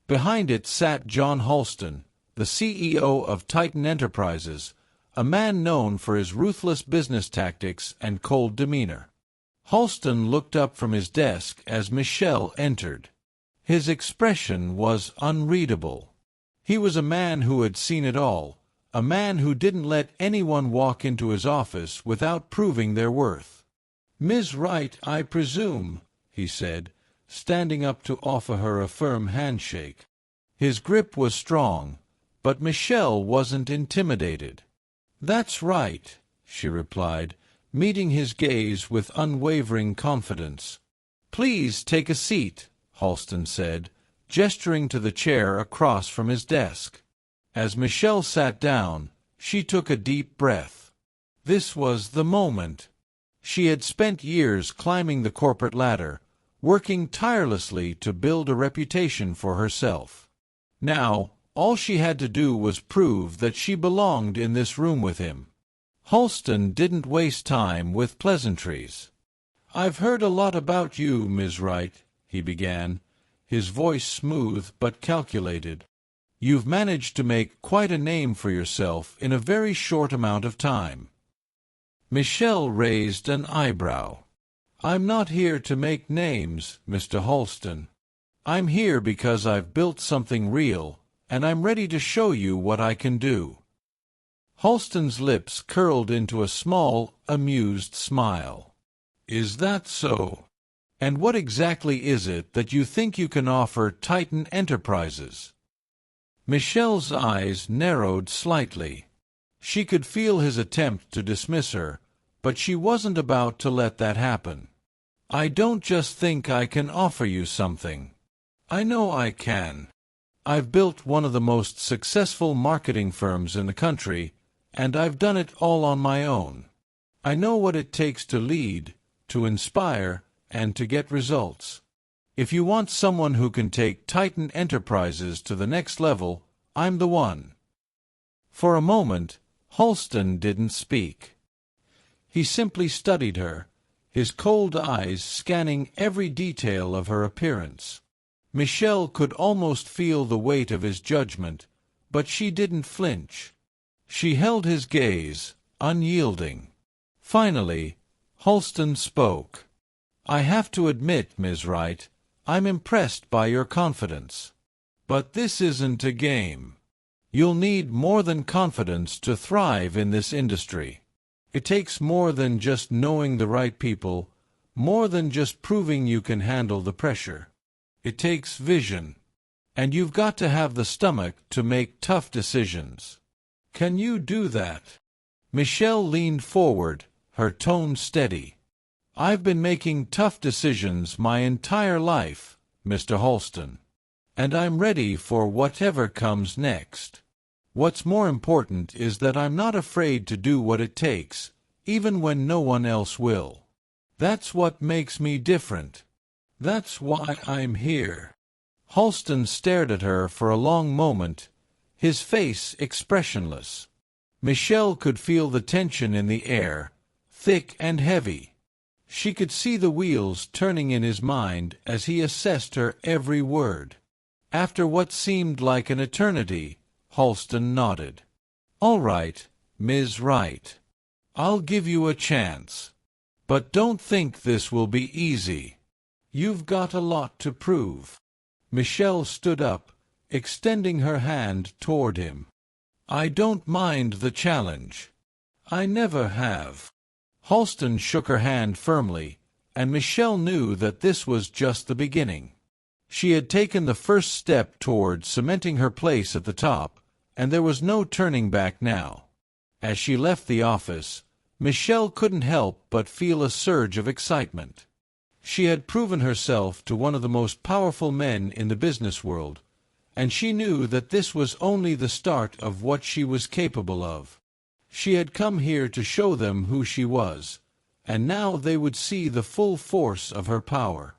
Behind it sat John Halston, the CEO of Titan Enterprises, a man known for his ruthless business tactics and cold demeanor. Halston looked up from his desk as Michelle entered. His expression was unreadable. He was a man who had seen it all, a man who didn't let anyone walk into his office without proving their worth. "Ms. Wright, I presume," he said, standing up to offer her a firm handshake. His grip was strong, but Michelle wasn't intimidated. "That's right," she replied, meeting his gaze with unwavering confidence. "Please take a seat," Halston said, gesturing to the chair across from his desk. As Michelle sat down, she took a deep breath. This was the moment. She had spent years climbing the corporate ladder, working tirelessly to build a reputation for herself. Now, all she had to do was prove that she belonged in this room with him. Halston didn't waste time with pleasantries. "I've heard a lot about you, Ms. Wright," he began, his voice smooth but calculated. "You've managed to make quite a name for yourself in a very short amount of time." Michelle raised an eyebrow. "I'm not here to make names, Mr. Halston. I'm here because I've built something real, and I'm ready to show you what I can do." Halston's lips curled into a small, amused smile. "Is that so? And what exactly is it that you think you can offer Titan Enterprises?" Michelle's eyes narrowed slightly. She could feel his attempt to dismiss her, but she wasn't about to let that happen. "I don't just think I can offer you something. I know I can. I've built one of the most successful marketing firms in the country, and I've done it all on my own. I know what it takes to lead, to inspire, and to get results. If you want someone who can take Titan Enterprises to the next level, I'm the one." For a moment, Halston didn't speak. He simply studied her, his cold eyes scanning every detail of her appearance. Michelle could almost feel the weight of his judgment, but she didn't flinch. She held his gaze, unyielding. Finally, Halston spoke. "I have to admit, Ms. Wright, I'm impressed by your confidence. But this isn't a game. You'll need more than confidence to thrive in this industry. It takes more than just knowing the right people, more than just proving you can handle the pressure. It takes vision. And you've got to have the stomach to make tough decisions. Can you do that?" Michelle leaned forward, her tone steady. "I've been making tough decisions my entire life, Mr. Halston. And I'm ready for whatever comes next. What's more important is that I'm not afraid to do what it takes, even when no one else will. That's what makes me different. That's why I'm here." Halston stared at her for a long moment, his face expressionless. Michelle could feel the tension in the air, thick and heavy. She could see the wheels turning in his mind as he assessed her every word. After what seemed like an eternity, Halston nodded. "All right, Ms. Wright. I'll give you a chance. But don't think this will be easy. You've got a lot to prove." Michelle stood up, extending her hand toward him. "I don't mind the challenge. I never have." Halston shook her hand firmly, and Michelle knew that this was just the beginning. She had taken the first step toward cementing her place at the top, and there was no turning back now. As she left the office, Michelle couldn't help but feel a surge of excitement. She had proven herself to one of the most powerful men in the business world, and she knew that this was only the start of what she was capable of. She had come here to show them who she was, and now they would see the full force of her power.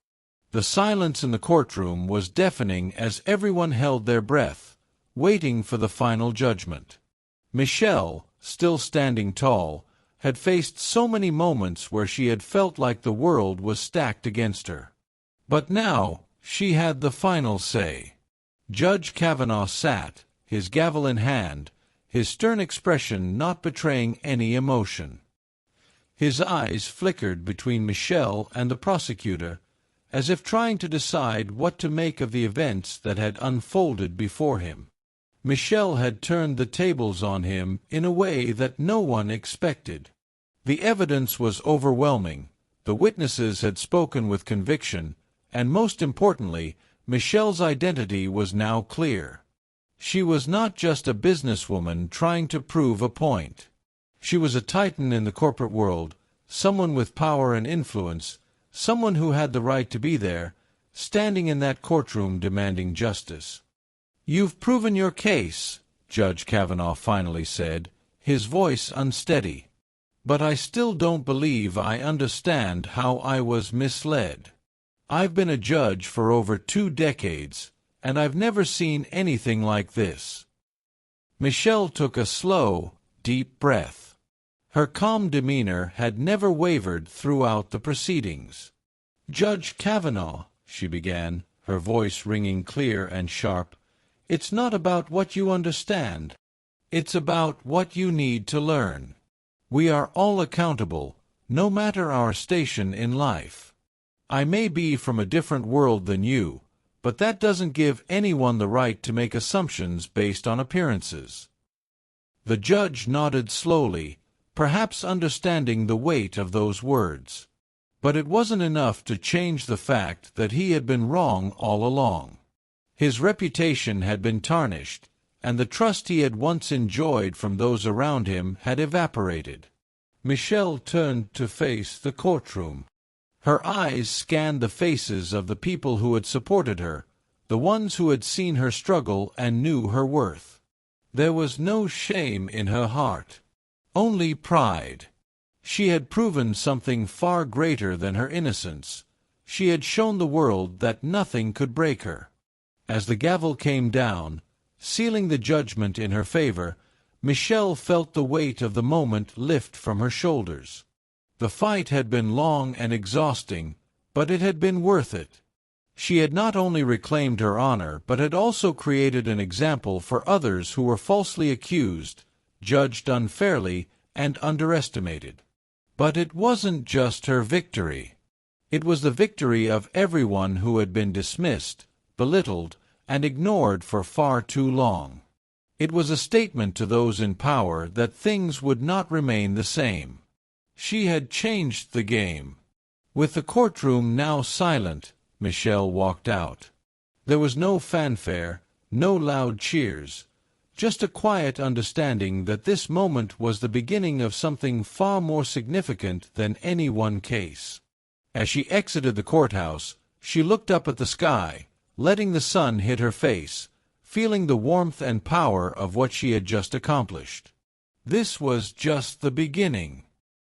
The silence in the courtroom was deafening as everyone held their breath, waiting for the final judgment. Michelle, still standing tall, had faced so many moments where she had felt like the world was stacked against her. But now she had the final say. Judge Kavanaugh sat, his gavel in hand, his stern expression not betraying any emotion. His eyes flickered between Michelle and the prosecutor, as if trying to decide what to make of the events that had unfolded before him. Michelle had turned the tables on him in a way that no one expected. The evidence was overwhelming, The witnesses had spoken with conviction, and most importantly, Michelle's identity was now clear. She was not just a businesswoman trying to prove a point. She was a titan in the corporate world, someone with power and influence, someone who had the right to be there, standing in that courtroom demanding justice. "You've proven your case," Judge Kavanaugh finally said, his voice unsteady. "But I still don't believe I understand how I was misled. I've been a judge for over 2 decades, and I've never seen anything like this." Michelle took a slow, deep breath. Her calm demeanor had never wavered throughout the proceedings. "Judge Kavanaugh," she began, her voice ringing clear and sharp, "it's not about what you understand. It's about what you need to learn. We are all accountable, no matter our station in life. I may be from a different world than you, but that doesn't give anyone the right to make assumptions based on appearances." The judge nodded slowly, perhaps understanding the weight of those words. But it wasn't enough to change the fact that he had been wrong all along. His reputation had been tarnished, and the trust he had once enjoyed from those around him had evaporated. Michelle turned to face the courtroom. Her eyes scanned the faces of the people who had supported her, the ones who had seen her struggle and knew her worth. There was no shame in her heart, only pride. She had proven something far greater than her innocence. She had shown the world that nothing could break her. As the gavel came down, sealing the judgment in her favor, Michelle felt the weight of the moment lift from her shoulders. The fight had been long and exhausting, but it had been worth it. She had not only reclaimed her honor, but had also created an example for others who were falsely accused, judged unfairly, and underestimated. But it wasn't just her victory. It was the victory of everyone who had been dismissed, belittled, and ignored for far too long. It was a statement to those in power that things would not remain the same. She had changed the game. With the courtroom now silent, Michelle walked out. There was no fanfare, no loud cheers, just a quiet understanding that this moment was the beginning of something far more significant than any one case. As she exited the courthouse, she looked up at the sky, letting the sun hit her face, feeling the warmth and power of what she had just accomplished. This was just the beginning.